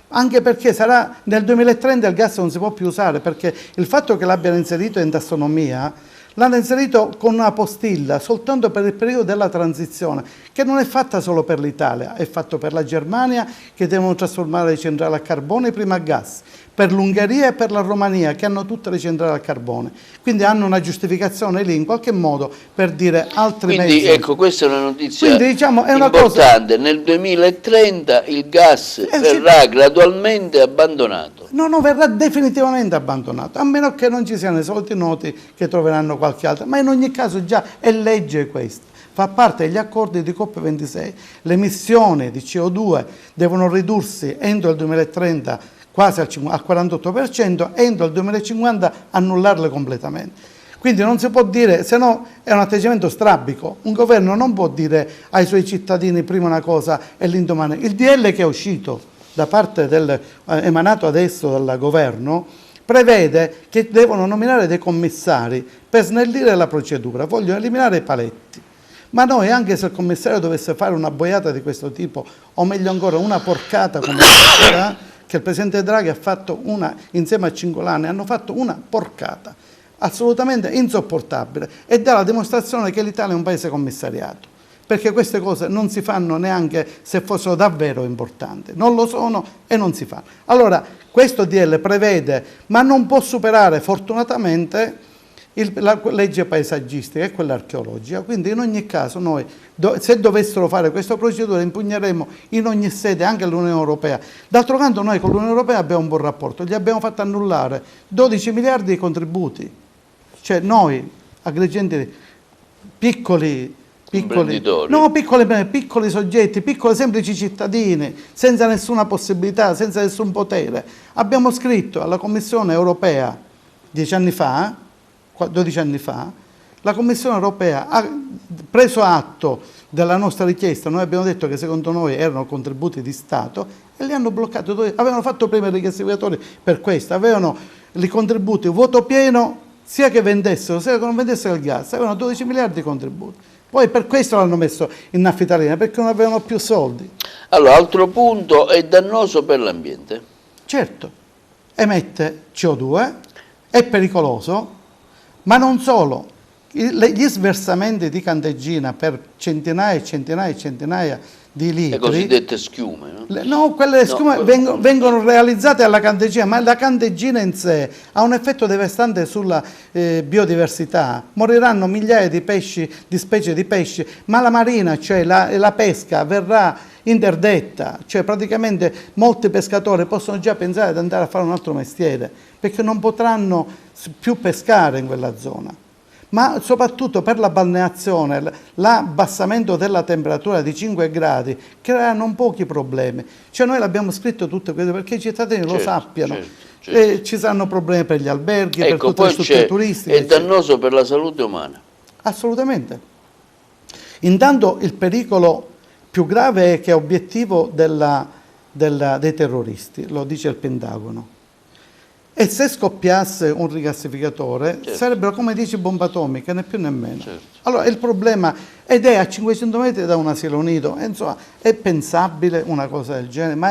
anche perché sarà nel 2030 il gas non si può più usare, perché il fatto che l'abbiano inserito in tassonomia l'hanno inserito con una postilla soltanto per il periodo della transizione, che non è fatta solo per l'Italia, è fatto per la Germania, che devono trasformare le centrali a carbone prima a gas, per l'Ungheria e per la Romania, che hanno tutte le centrali a carbone. Quindi hanno una giustificazione lì in qualche modo per dire altri mezzi. Quindi ecco, questa è una notizia diciamo, è una importante. Nel 2030 il gas verrà gradualmente abbandonato. No, verrà definitivamente abbandonato, a meno che non ci siano i soliti noti che troveranno qualche altro. Ma in ogni caso già è legge questa. Fa parte degli accordi di COP26. Le emissioni di CO2 devono ridursi entro il 2030 quasi al 48%, entro il 2050 annullarle completamente. Quindi non si può dire, se no è un atteggiamento strabico. Un governo non può dire ai suoi cittadini prima una cosa e l'indomani. Il DL che è uscito da parte emanato adesso dal governo prevede che devono nominare dei commissari per snellire la procedura, vogliono eliminare i paletti. Ma noi, anche se il commissario dovesse fare una boiata di questo tipo, o meglio ancora una porcata come questa, che il Presidente Draghi ha fatto insieme a Cingolani, hanno fatto una porcata assolutamente insopportabile e dà la dimostrazione che l'Italia è un paese commissariato, perché queste cose non si fanno neanche se fossero davvero importanti, non lo sono e non si fanno. Allora, questo DL prevede, ma non può superare fortunatamente la legge paesaggistica e quella archeologica, quindi in ogni caso noi, se dovessero fare questa procedura, impugneremo in ogni sede, anche all'Unione Europea. D'altro canto noi con l'Unione Europea abbiamo un buon rapporto, gli abbiamo fatto annullare 12 miliardi di contributi, cioè noi, agrigenti piccoli, no, piccoli soggetti, piccoli semplici cittadini, senza nessuna possibilità, senza nessun potere, abbiamo scritto alla Commissione Europea 12 anni fa, la Commissione Europea ha preso atto della nostra richiesta, noi abbiamo detto che secondo noi erano contributi di Stato e li hanno bloccati, avevano fatto prima i rigassificatori per questo, avevano i contributi voto pieno sia che vendessero, sia che non vendessero il gas, avevano 12 miliardi di contributi. Poi per questo l'hanno messo in naftalina, perché non avevano più soldi. Allora, altro punto, è dannoso per l'ambiente? Certo, emette CO2, è pericoloso, ma non solo, gli sversamenti di candeggina per centinaia e centinaia e centinaia di litri. Le cosiddette schiume, no? No, quelle schiume vengono realizzate alla candeggina, ma la candeggina in sé ha un effetto devastante sulla biodiversità. Moriranno migliaia di pesci, di specie di pesci, ma la marina, cioè la pesca, verrà interdetta. Cioè praticamente molti pescatori possono già pensare ad andare a fare un altro mestiere, perché non potranno più pescare in quella zona. ma soprattutto per la balneazione, l'abbassamento della temperatura di 5 gradi crea non pochi problemi. Cioè noi l'abbiamo scritto tutto questo perché i cittadini lo sappiano. Ci saranno problemi per gli alberghi, per tutte le strutture turistiche. È dannoso per la salute umana. Assolutamente. Intanto il pericolo più grave è che è obiettivo dei terroristi, lo dice il Pentagono. E se scoppiasse un rigassificatore, sarebbero, come dice, bombe atomiche, né più né meno. Allora il problema, ed è a 500 metri da un asilo nido, insomma, è pensabile una cosa del genere, ma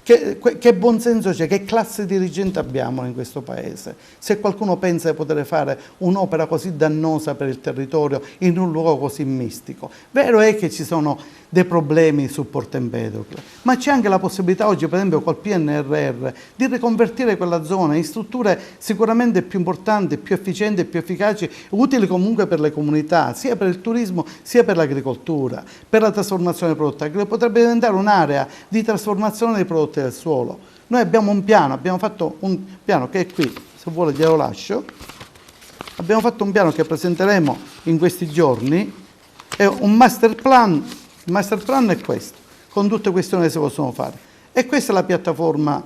che buonsenso c'è, che classe dirigente abbiamo in questo paese? Se qualcuno pensa di poter fare un'opera così dannosa per il territorio in un luogo così mistico. Vero è che ci sono dei problemi su Porto Empedocle, ma c'è anche la possibilità oggi, per esempio col PNRR, di riconvertire quella zona in strutture sicuramente più importanti, più efficienti, più efficaci, utili comunque per le comunità, sia per il turismo sia per l'agricoltura, per la trasformazione dei prodotti agricoli. Potrebbe diventare un'area di trasformazione dei prodotti del suolo. Noi abbiamo un piano, abbiamo fatto un piano che è qui, se vuole glielo lascio. Abbiamo fatto un piano che presenteremo in questi giorni, è un master plan. Il master plan è questo, con tutte questioni che si possono fare. E questa è la piattaforma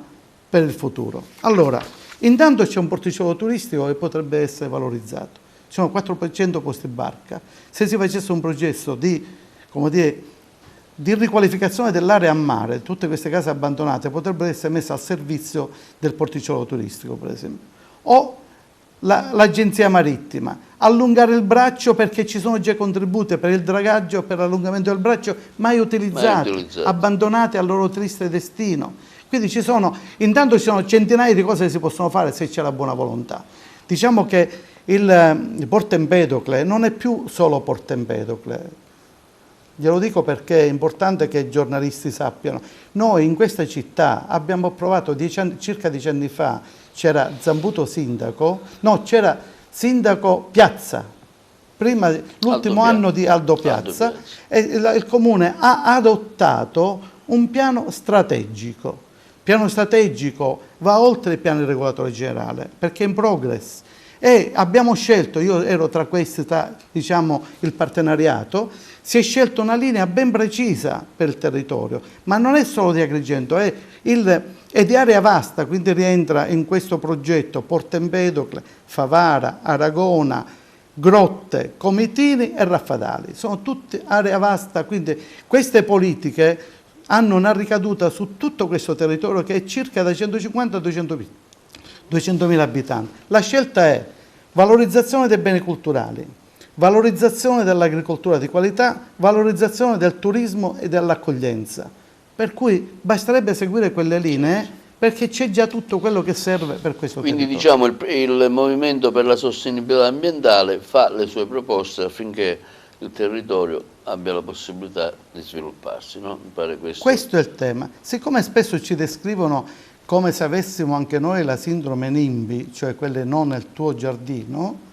per il futuro. Allora, intanto c'è un porticolo turistico che potrebbe essere valorizzato. Ci sono 400 posti barca. Se si facesse un processo di, come dire, di riqualificazione dell'area a mare, tutte queste case abbandonate potrebbero essere messe al servizio del porticolo turistico, per esempio. O l'agenzia marittima, allungare il braccio perché ci sono già contributi per il dragaggio, per l'allungamento del braccio, mai utilizzati, abbandonati al loro triste destino. Quindi intanto ci sono centinaia di cose che si possono fare se c'è la buona volontà. Diciamo che il Porto Empedocle non è più solo Porto Empedocle. Glielo dico perché è importante che i giornalisti sappiano. Noi in questa città abbiamo approvato circa 10 anni fa, c'era Zambuto sindaco, no, c'era sindaco Piazza, prima l'ultimo anno di Aldo Piazza, e il comune ha adottato un piano strategico. Il piano strategico va oltre il piano regolatore generale, perché è in progress. E abbiamo scelto, io ero tra questi, diciamo, il partenariato, si è scelta una linea ben precisa per il territorio, ma non è solo di Agrigento, è di area vasta, quindi rientra in questo progetto Porto Empedocle, Favara, Aragona, Grotte, Comitini e Raffadali. Sono tutte area vasta, quindi queste politiche hanno una ricaduta su tutto questo territorio che è circa da 150 a 200.000 abitanti. La scelta è valorizzazione dei beni culturali, valorizzazione dell'agricoltura di qualità, valorizzazione del turismo e dell'accoglienza. Per cui basterebbe seguire quelle linee perché c'è già tutto quello che serve per questo territorio. Quindi diciamo il Movimento per la Sostenibilità Ambientale fa le sue proposte affinché il territorio abbia la possibilità di svilupparsi, no? Mi pare questo è il tema. Siccome spesso ci descrivono come se avessimo anche noi la sindrome NIMBY, cioè quelle non nel tuo giardino,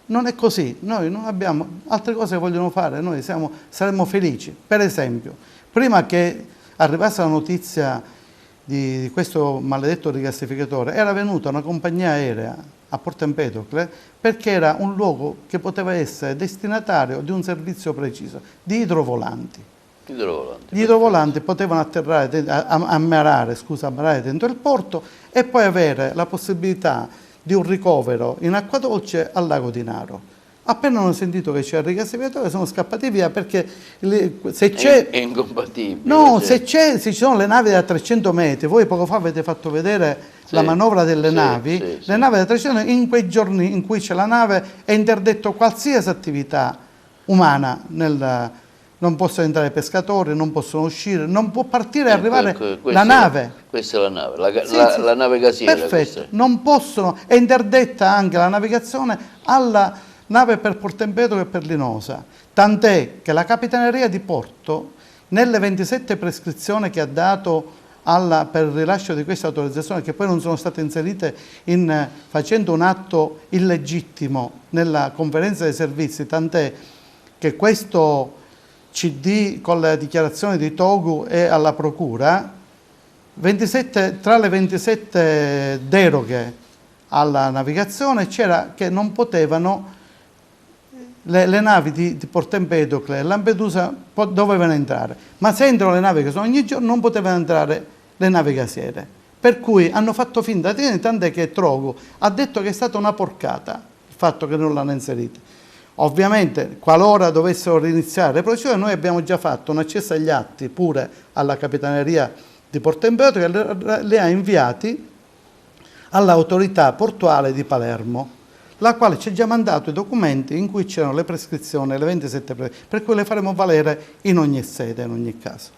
non è così. Noi non abbiamo altre cose che vogliono fare, noi saremmo felici. Per esempio, prima che arrivasse la notizia di questo maledetto rigassificatore, era venuta una compagnia aerea a Porto Empedocle perché era un luogo che poteva essere destinatario di un servizio preciso, di idrovolanti. Gli idrovolanti potevano atterrare, ammarare dentro il porto e poi avere la possibilità di un ricovero in acqua dolce al lago di Naro. Appena hanno sentito che c'era il rigassificatore sono scappati via perché se c'è... È incompatibile. No, se ci sono le navi da 300 metri, voi poco fa avete fatto vedere la manovra delle navi, le navi da 300 metri, in quei giorni in cui c'è la nave è interdetto qualsiasi attività umana non possono entrare pescatori, non possono uscire, non può partire e arrivare la nave. Questa è la nave, la nave gasiera. Perfetto, non possono, è interdetta anche la navigazione alla nave per Porto Empedocle e per Linosa. Tant'è che la Capitaneria di Porto, nelle 27 prescrizioni che ha dato per il rilascio di questa autorizzazione, che poi non sono state inserite facendo un atto illegittimo nella conferenza dei servizi, tant'è che questo CD con la dichiarazione di Togu è alla procura, tra le 27 deroghe alla navigazione c'era che non potevano le navi di Porto Empedocle e Lampedusa dovevano entrare, ma se entrano le navi che sono ogni giorno non potevano entrare le navi gasiere, per cui hanno fatto finta, tant'è che Trogu ha detto che è stata una porcata il fatto che non l'hanno inserita. Ovviamente, qualora dovessero riniziare le procedure, noi abbiamo già fatto un accesso agli atti pure alla Capitaneria di Porto Empedocle, che le ha inviati all'autorità portuale di Palermo, la quale ci ha già mandato i documenti in cui c'erano le prescrizioni, le 27 per cui le faremo valere in ogni sede, in ogni caso.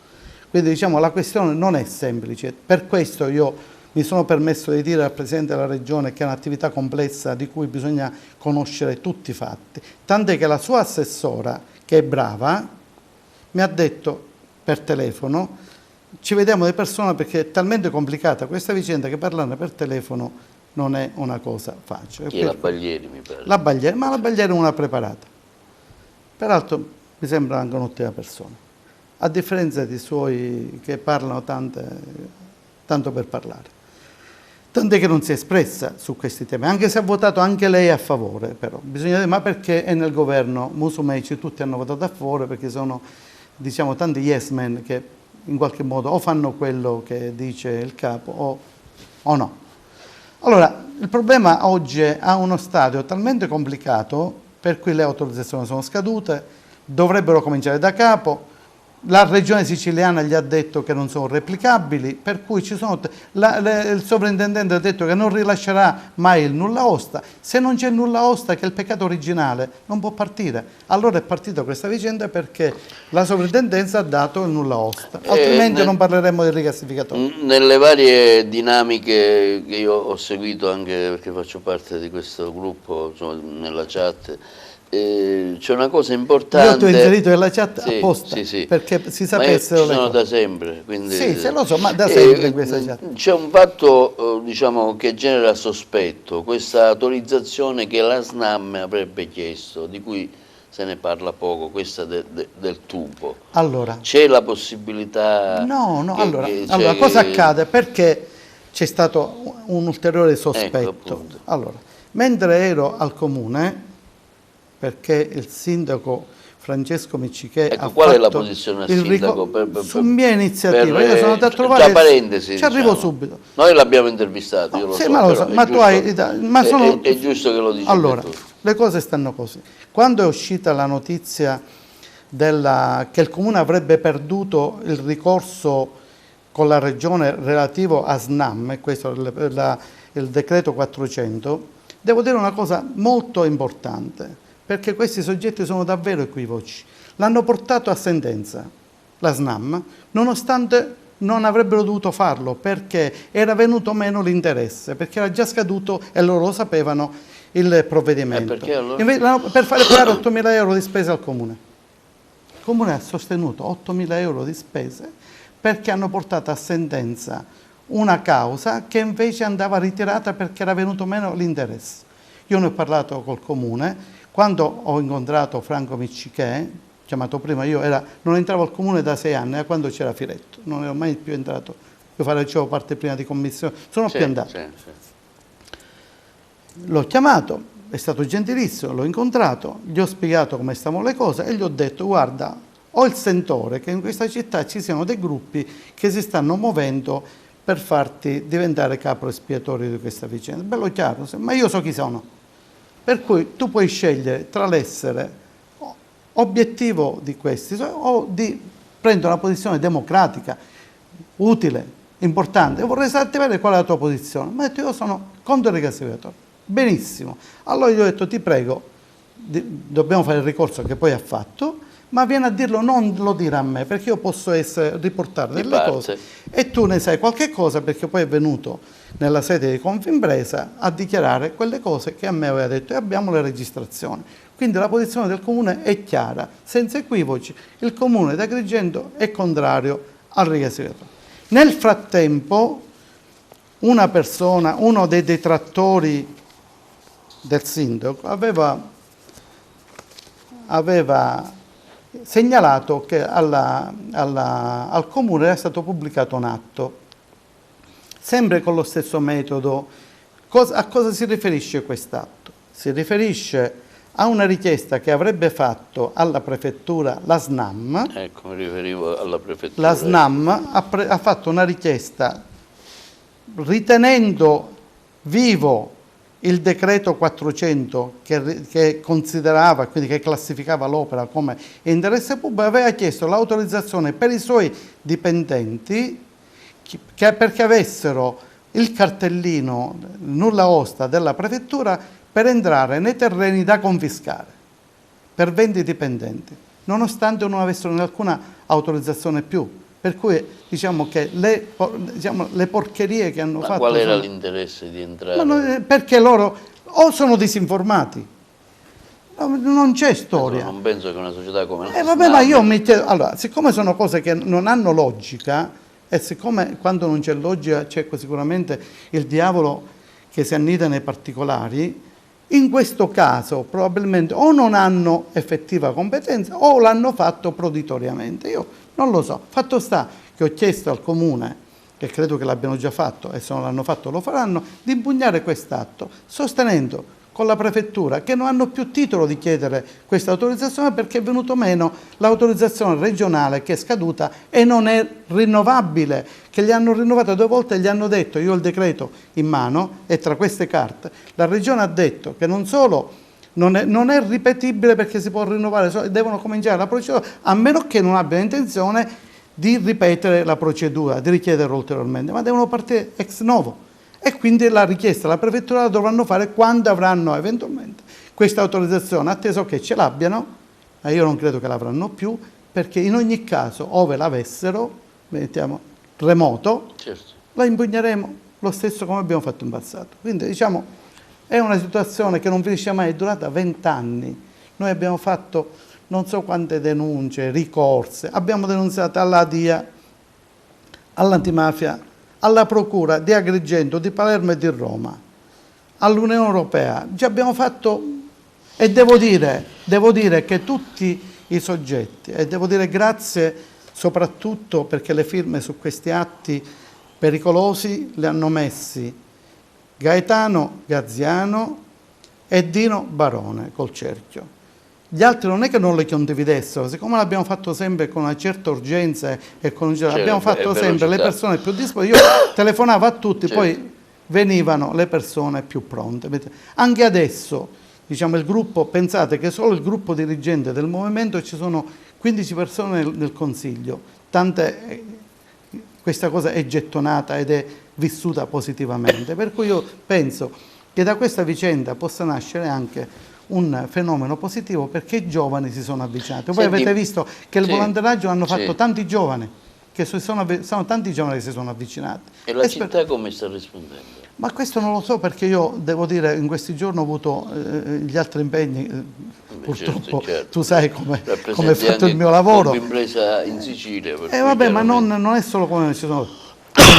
Quindi diciamo la questione non è semplice, per questo io mi sono permesso di dire al Presidente della Regione che è un'attività complessa di cui bisogna conoscere tutti i fatti, tant'è che la sua assessora, che è brava, mi ha detto per telefono: ci vediamo di persona perché è talmente complicata questa vicenda che parlarne per telefono non è una cosa facile. Chi è la Baglieri, mi pare? La Baglieri, ma la Baglieri è una preparata. Peraltro mi sembra anche un'ottima persona, a differenza di suoi che parlano tanto per parlare. Tant'è che non si è espressa su questi temi, anche se ha votato anche lei a favore, però. Bisogna dire, ma perché è nel governo Musumeci tutti hanno votato a favore, perché sono, diciamo, tanti yes men che in qualche modo o fanno quello che dice il capo o no. Allora, il problema oggi è a uno stadio talmente complicato per cui le autorizzazioni sono scadute, dovrebbero cominciare da capo, la regione siciliana gli ha detto che non sono replicabili, per cui ci sono il sovrintendente ha detto che non rilascerà mai il nulla osta. Se non c'è il nulla osta, che è il peccato originale, non può partire. Allora è partita questa vicenda perché la sovrintendenza ha dato il nulla osta, altrimenti non parleremmo del rigassificatore. Nelle varie dinamiche che io ho seguito, anche perché faccio parte di questo gruppo, insomma, nella chat, c'è una cosa importante. Io ti ho inserito nella chat apposta, sì. perché si sapessero le cose. Sono da cose. sempre. Quindi, sì, se lo so, ma da sempre in questa chat. C'è un fatto diciamo, che genera sospetto, questa autorizzazione che la SNAM avrebbe chiesto, di cui se ne parla poco, questa del tubo. Allora, c'è la possibilità? No, allora cosa accade? Perché c'è stato un ulteriore sospetto. Ecco, allora, mentre ero al comune, perché il sindaco Francesco Miccichè ha qual fatto è la posizione del sindaco? Su mia iniziativa, io sono andato a trovare... Tra parentesi, ci arrivo subito. Noi l'abbiamo intervistato, io lo sì, so, ma lo so, ma tu hai... è giusto che lo dici. Allora, le cose stanno così. Quando è uscita la notizia che il comune avrebbe perduto il ricorso con la regione relativo a SNAM, questo è il decreto 400, devo dire una cosa molto importante, perché questi soggetti sono davvero equivoci. L'hanno portato a sentenza, la SNAM, nonostante non avrebbero dovuto farlo, perché era venuto meno l'interesse, perché era già scaduto e loro lo sapevano il provvedimento. Perché allora? Per fare pagare 8.000 euro di spese al comune. Il comune ha sostenuto 8.000 euro di spese perché hanno portato a sentenza una causa che invece andava ritirata perché era venuto meno l'interesse. Io ne ho parlato col comune. Quando ho incontrato Franco Miccichè, chiamato prima, non entravo al comune da 6 anni, quando c'era Filetto, non ero mai più entrato, io facevo parte prima di commissione, sono più andato. L'ho chiamato, è stato gentilissimo, l'ho incontrato, gli ho spiegato come stavano le cose e gli ho detto: guarda, ho il sentore che in questa città ci siano dei gruppi che si stanno muovendo per farti diventare capo espiatorio di questa vicenda. Bello chiaro, ma io so chi sono. Per cui tu puoi scegliere tra l'essere obiettivo di questi o di prendere una posizione democratica, utile, importante. E vorrei sapere qual è la tua posizione. Ma ho detto: io sono contro il rigassificatore. Benissimo. Allora gli ho detto: ti prego, dobbiamo fare il ricorso che poi ha fatto, ma vieni a dirlo, non lo dire a me, perché io posso riportare delle cose e tu ne sai qualche cosa, perché poi è venuto nella sede di Confimpresa a dichiarare quelle cose che a me aveva detto e abbiamo le registrazioni. Quindi la posizione del comune è chiara, senza equivoci. Il comune di Agrigento è contrario al rigassificatore. Nel frattempo una persona, uno dei detrattori del sindaco, aveva segnalato che al comune era stato pubblicato un atto, sempre con lo stesso metodo. A cosa si riferisce quest'atto? Si riferisce a una richiesta che avrebbe fatto alla prefettura la SNAM. Ecco, mi riferivo alla prefettura. La SNAM ha fatto una richiesta ritenendo vivo il decreto 400 che considerava, quindi che classificava l'opera come interesse pubblico, aveva chiesto l'autorizzazione per i suoi dipendenti perché avessero il cartellino nulla osta della prefettura per entrare nei terreni da confiscare per 20 dipendenti, nonostante non avessero alcuna autorizzazione più. Per cui diciamo che le porcherie che hanno fatto... Qual era l'interesse di entrare? Perché loro o sono disinformati, non c'è storia. Non penso che una società come la vabbè, ma io mi chiedo, allora, siccome sono cose che non hanno logica, e siccome quando non c'è logica c'è sicuramente il diavolo che si annida nei particolari, in questo caso probabilmente o non hanno effettiva competenza o l'hanno fatto proditoriamente. Io non lo so. Fatto sta che ho chiesto al Comune, che credo che l'abbiano già fatto e se non l'hanno fatto lo faranno, di impugnare quest'atto, sostenendo con la prefettura che non hanno più titolo di chiedere questa autorizzazione perché è venuto meno l'autorizzazione regionale che è scaduta e non è rinnovabile, che gli hanno rinnovato 2 volte e gli hanno detto, io ho il decreto in mano e tra queste carte la regione ha detto che non solo non è ripetibile perché si può rinnovare, devono cominciare la procedura a meno che non abbiano intenzione di ripetere la procedura, di richiederlo ulteriormente, ma devono partire ex novo. E quindi la richiesta alla prefettura la dovranno fare quando avranno eventualmente questa autorizzazione, atteso che ce l'abbiano, ma io non credo che l'avranno più, perché in ogni caso, ove l'avessero, mettiamo remoto, certo, la impugneremo lo stesso come abbiamo fatto in passato. Quindi diciamo è una situazione che non finisce mai, è durata 20 anni. Noi abbiamo fatto non so quante denunce, ricorse, abbiamo denunziato alla DIA, all'antimafia, alla Procura di Agrigento, di Palermo e di Roma, all'Unione Europea. Già abbiamo fatto, e devo dire che tutti i soggetti, e devo dire grazie soprattutto perché le firme su questi atti pericolosi le hanno messi Gaetano Gaziano e Dino Barone col cerchio. Gli altri non è che non le condividessero, siccome l'abbiamo fatto sempre con una certa urgenza e con abbiamo fatto sempre le persone più disponibili, io telefonavo a tutti, poi venivano le persone più pronte. Anche adesso, diciamo, il gruppo, pensate che solo il gruppo dirigente del movimento ci sono 15 persone nel Consiglio, tante questa cosa è gettonata ed è vissuta positivamente, per cui io penso che da questa vicenda possa nascere anche un fenomeno positivo perché i giovani si sono avvicinati. Voi avete visto che il volantinaggio hanno fatto tanti giovani, che sono tanti giovani che si sono avvicinati. E la città come sta rispondendo? Ma questo non lo so perché io devo dire in questi giorni ho avuto gli altri impegni, purtroppo certo. Tu sai come è fatto il mio lavoro. Impresa in Sicilia. Vabbè, ma non è solo come ci sono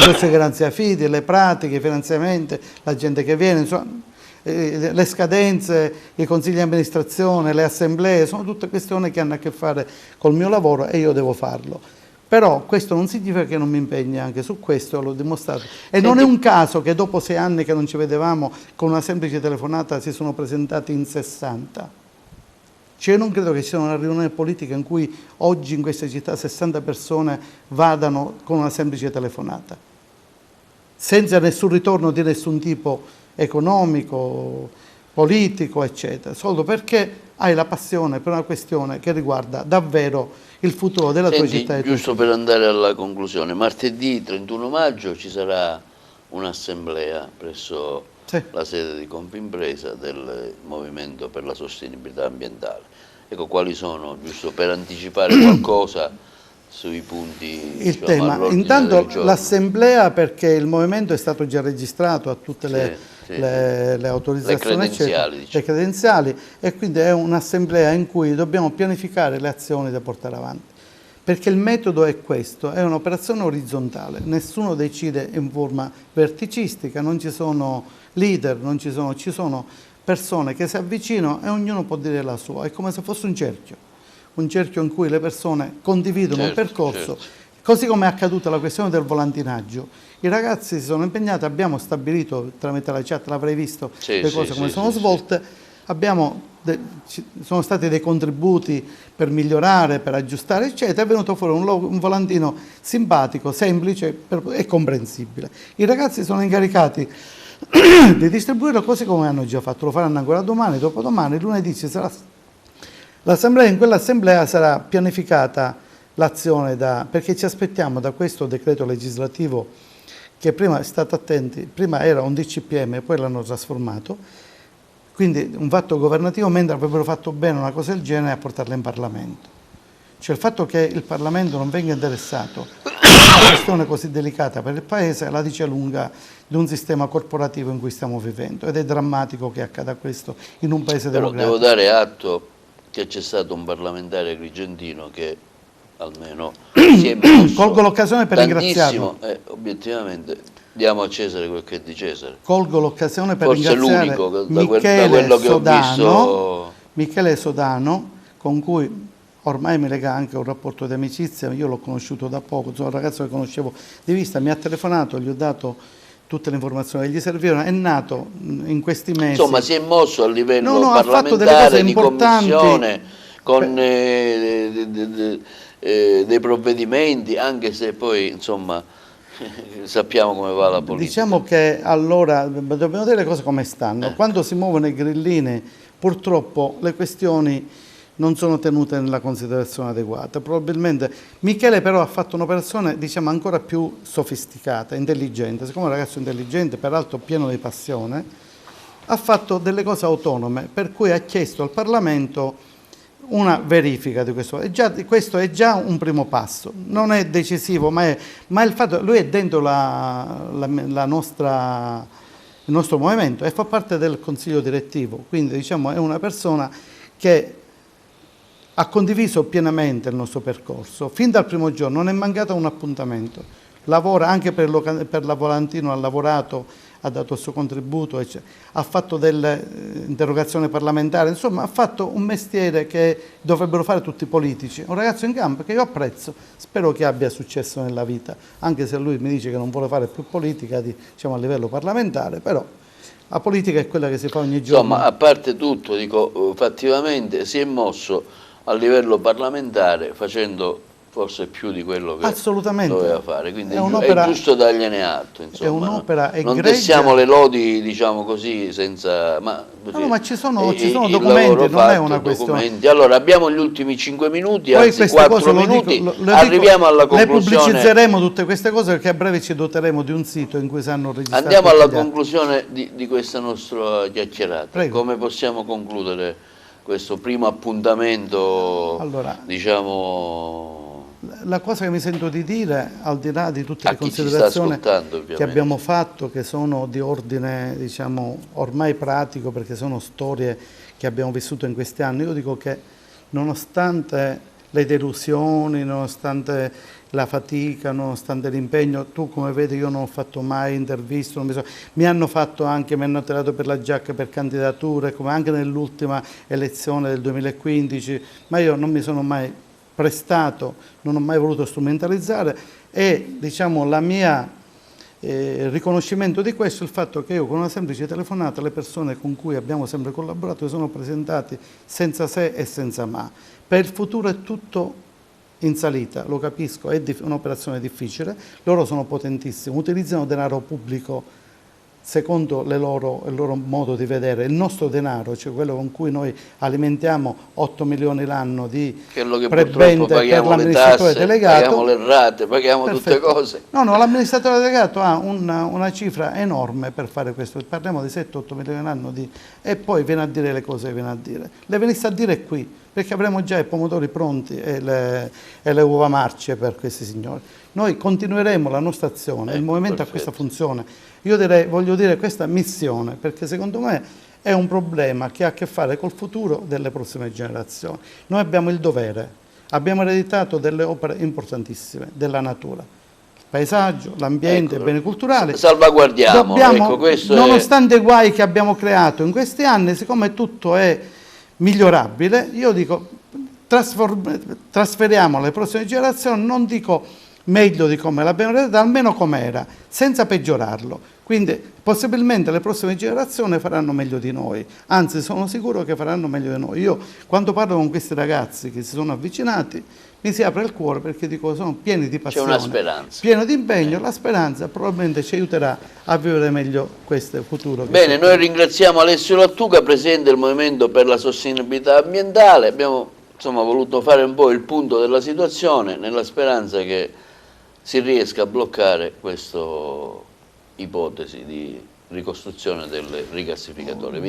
queste garanzie fidi, le pratiche, i finanziamenti, la gente che viene, insomma, le scadenze, i consigli di amministrazione, le assemblee, sono tutte questioni che hanno a che fare col mio lavoro e io devo farlo. Però questo non significa che non mi impegni anche su questo, l'ho dimostrato. E non è un caso che dopo 6 anni che non ci vedevamo, con una semplice telefonata si sono presentati in 60. Cioè io non credo che ci sia una riunione politica in cui oggi in questa città 60 persone vadano con una semplice telefonata, senza nessun ritorno di nessun tipo economico, politico, eccetera, solo perché hai la passione per una questione che riguarda davvero il futuro della tua città. Giusto per andare alla conclusione, martedì 31 maggio ci sarà un'assemblea presso la sede di Confimpresa del Movimento per la Sostenibilità Ambientale. Ecco, quali sono, giusto per anticipare qualcosa sui punti, il tema. Intanto l'assemblea, perché il movimento è stato già registrato a tutte le autorizzazioni, le credenziali, e quindi è un'assemblea in cui dobbiamo pianificare le azioni da portare avanti. Perché il metodo è questo, è un'operazione orizzontale, nessuno decide in forma verticistica, non ci sono leader, ci sono persone che si avvicinano e ognuno può dire la sua, è come se fosse un cerchio in cui le persone condividono un percorso, così come è accaduta la questione del volantinaggio. I ragazzi si sono impegnati, abbiamo stabilito tramite la chat, l'avrei visto le cose come sono svolte, abbiamo sono stati dei contributi per migliorare, per aggiustare, eccetera. È venuto fuori un volantino simpatico, semplice e comprensibile. I ragazzi sono incaricati di distribuirlo così come hanno già fatto, lo faranno ancora domani, dopodomani, lunedì ci sarà l'assemblea, in quell'assemblea sarà pianificata l'azione perché ci aspettiamo da questo decreto legislativo che prima, state attenti, prima era un DCPM, poi l'hanno trasformato, quindi un fatto governativo, mentre avrebbero fatto bene una cosa del genere a portarla in Parlamento. Cioè il fatto che il Parlamento non venga interessato a una questione così delicata per il Paese la dice lunga di un sistema corporativo in cui stiamo vivendo, ed è drammatico che accada questo in un Paese democratico. Devo dare atto che c'è stato un parlamentare agrigentino che almeno si è mosso. Colgo l'occasione per ringraziarlo. Obiettivamente diamo a Cesare quel che è di Cesare. Colgo l'occasione per Forse ringraziare l'unico da quello che ho visto. Michele Sodano, con cui ormai mi lega anche un rapporto di amicizia. Io l'ho conosciuto da poco, sono un ragazzo che conoscevo di vista, mi ha telefonato, gli ho dato tutte le informazioni che gli servivano, è nato in questi mesi. Insomma, si è mosso a livello parlamentare, ha fatto delle cose importanti, di commissione, con dei provvedimenti, anche se poi, insomma, sappiamo come va la politica. Diciamo che allora dobbiamo dire le cose come stanno. Quando si muovono i grillini, purtroppo le questioni non sono tenute nella considerazione adeguata. Probabilmente Michele però ha fatto un'operazione, diciamo, ancora più sofisticata, intelligente. Siccome è un ragazzo intelligente, peraltro pieno di passione, ha fatto delle cose autonome, per cui ha chiesto al Parlamento una verifica di questo. Questo è già un primo passo, non è decisivo, ma il fatto che lui è dentro il nostro movimento e fa parte del consiglio direttivo, quindi diciamo è una persona che ha condiviso pienamente il nostro percorso. Fin dal primo giorno non è mancato un appuntamento, lavora anche per la Volantino, ha lavorato, ha dato il suo contributo, ha fatto delle interrogazioni parlamentari, insomma ha fatto un mestiere che dovrebbero fare tutti i politici. Un ragazzo in campo che io apprezzo, spero che abbia successo nella vita, anche se lui mi dice che non vuole fare più politica diciamo, a livello parlamentare, però la politica è quella che si fa ogni giorno. Insomma, a parte tutto, dico, fattivamente si è mosso a livello parlamentare facendo forse più di quello che doveva fare, quindi è giusto dargliene atto, insomma. È un'opera egregia. Non tessiamo le lodi, diciamo così, senza... Ma ci sono documenti, non è una questione. Allora, abbiamo gli ultimi 5 minuti, anzi 4 minuti, arriviamo alla conclusione. Le pubblicizzeremo tutte queste cose perché a breve ci doteremo di un sito in cui saranno registrate. Andiamo alla conclusione di questa nostra chiacchierata. Prego. Come possiamo concludere questo primo appuntamento, allora, diciamo... La cosa che mi sento di dire, al di là di tutte le considerazioni che abbiamo fatto, che sono di ordine, diciamo, ormai pratico, perché sono storie che abbiamo vissuto in questi anni, io dico che nonostante le delusioni, nonostante la fatica, nonostante l'impegno, tu come vedi io non ho fatto mai interviste, mi hanno tirato per la giacca per candidature, come anche nell'ultima elezione del 2015, ma io non mi sono mai prestato, non ho mai voluto strumentalizzare, e diciamo la mia riconoscimento di questo è il fatto che io con una semplice telefonata le persone con cui abbiamo sempre collaborato sono presentati senza se e senza ma. Per il futuro è tutto in salita, lo capisco, è un'operazione difficile, loro sono potentissimi, utilizzano denaro pubblico secondo il loro modo di vedere, il nostro denaro, cioè quello con cui noi alimentiamo 8 milioni l'anno di prebende per l'amministratore delegato. Paghiamo le rate, paghiamo tutte cose. No, l'amministratore delegato ha una cifra enorme per fare questo, parliamo di 7-8 milioni l'anno e poi viene a dire le cose che viene a dire. Le venisse a dire qui, perché avremo già i pomodori pronti e le uova marce per questi signori. Noi continueremo la nostra azione, il movimento ha questa funzione. Io voglio dire questa missione, perché secondo me è un problema che ha a che fare col futuro delle prossime generazioni. Noi abbiamo il dovere, abbiamo ereditato delle opere importantissime della natura, il paesaggio, l'ambiente, i beni culturali. Salvaguardiamo, questo nonostante i guai che abbiamo creato in questi anni, siccome tutto è migliorabile, io dico trasferiamo alle prossime generazioni, non dico meglio di come l'abbiamo ereditato, almeno com'era, senza peggiorarlo. Quindi possibilmente le prossime generazioni faranno meglio di noi, anzi sono sicuro che faranno meglio di noi. Io quando parlo con questi ragazzi che si sono avvicinati mi si apre il cuore perché dico sono pieni di passione, c'è una speranza, pieni di impegno, la speranza probabilmente ci aiuterà a vivere meglio questo futuro. Bene, noi ringraziamo Alessio Lattuga, Presidente del Movimento per la Sostenibilità Ambientale, abbiamo voluto fare un po' il punto della situazione nella speranza che si riesca a bloccare questa ipotesi di ricostruzione del rigassificatore.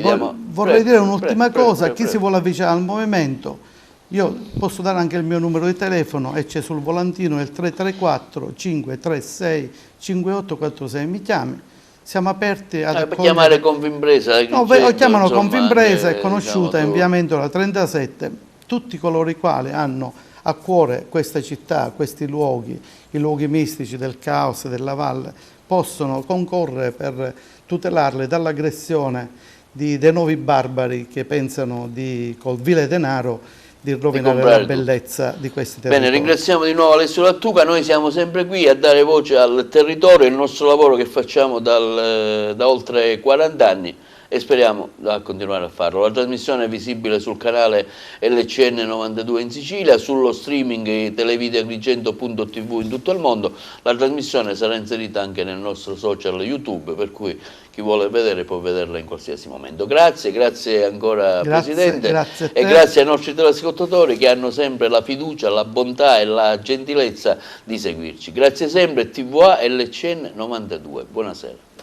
Vorrei dire un'ultima cosa, chi si vuole avvicinare al movimento, io posso dare anche il mio numero di telefono e c'è sul volantino il 334 536 5846, mi chiami. Siamo aperti ad accogliere. Chiamare Confimpresa. No, chiamano Confimpresa, è conosciuta in via Mendola 37. Tutti coloro i quali hanno a cuore questa città, questi luoghi, i luoghi mistici del caos, della valle, possono concorrere per tutelarli dall'aggressione dei nuovi barbari che pensano col vile denaro di rovinare la bellezza di questi territori. Bene, ringraziamo di nuovo Alessio Lattuga, noi siamo sempre qui a dare voce al territorio, il nostro lavoro che facciamo da oltre 40 anni e speriamo da continuare a farlo. La trasmissione è visibile sul canale LCN 92 in Sicilia, sullo streaming televideagrigento.tv in tutto il mondo. La trasmissione sarà inserita anche nel nostro social YouTube, per cui chi vuole vedere può vederla in qualsiasi momento. Grazie ancora Presidente, e grazie ai nostri telespettatori che hanno sempre la fiducia, la bontà e la gentilezza di seguirci. Grazie sempre, TVA LCN 92. Buonasera.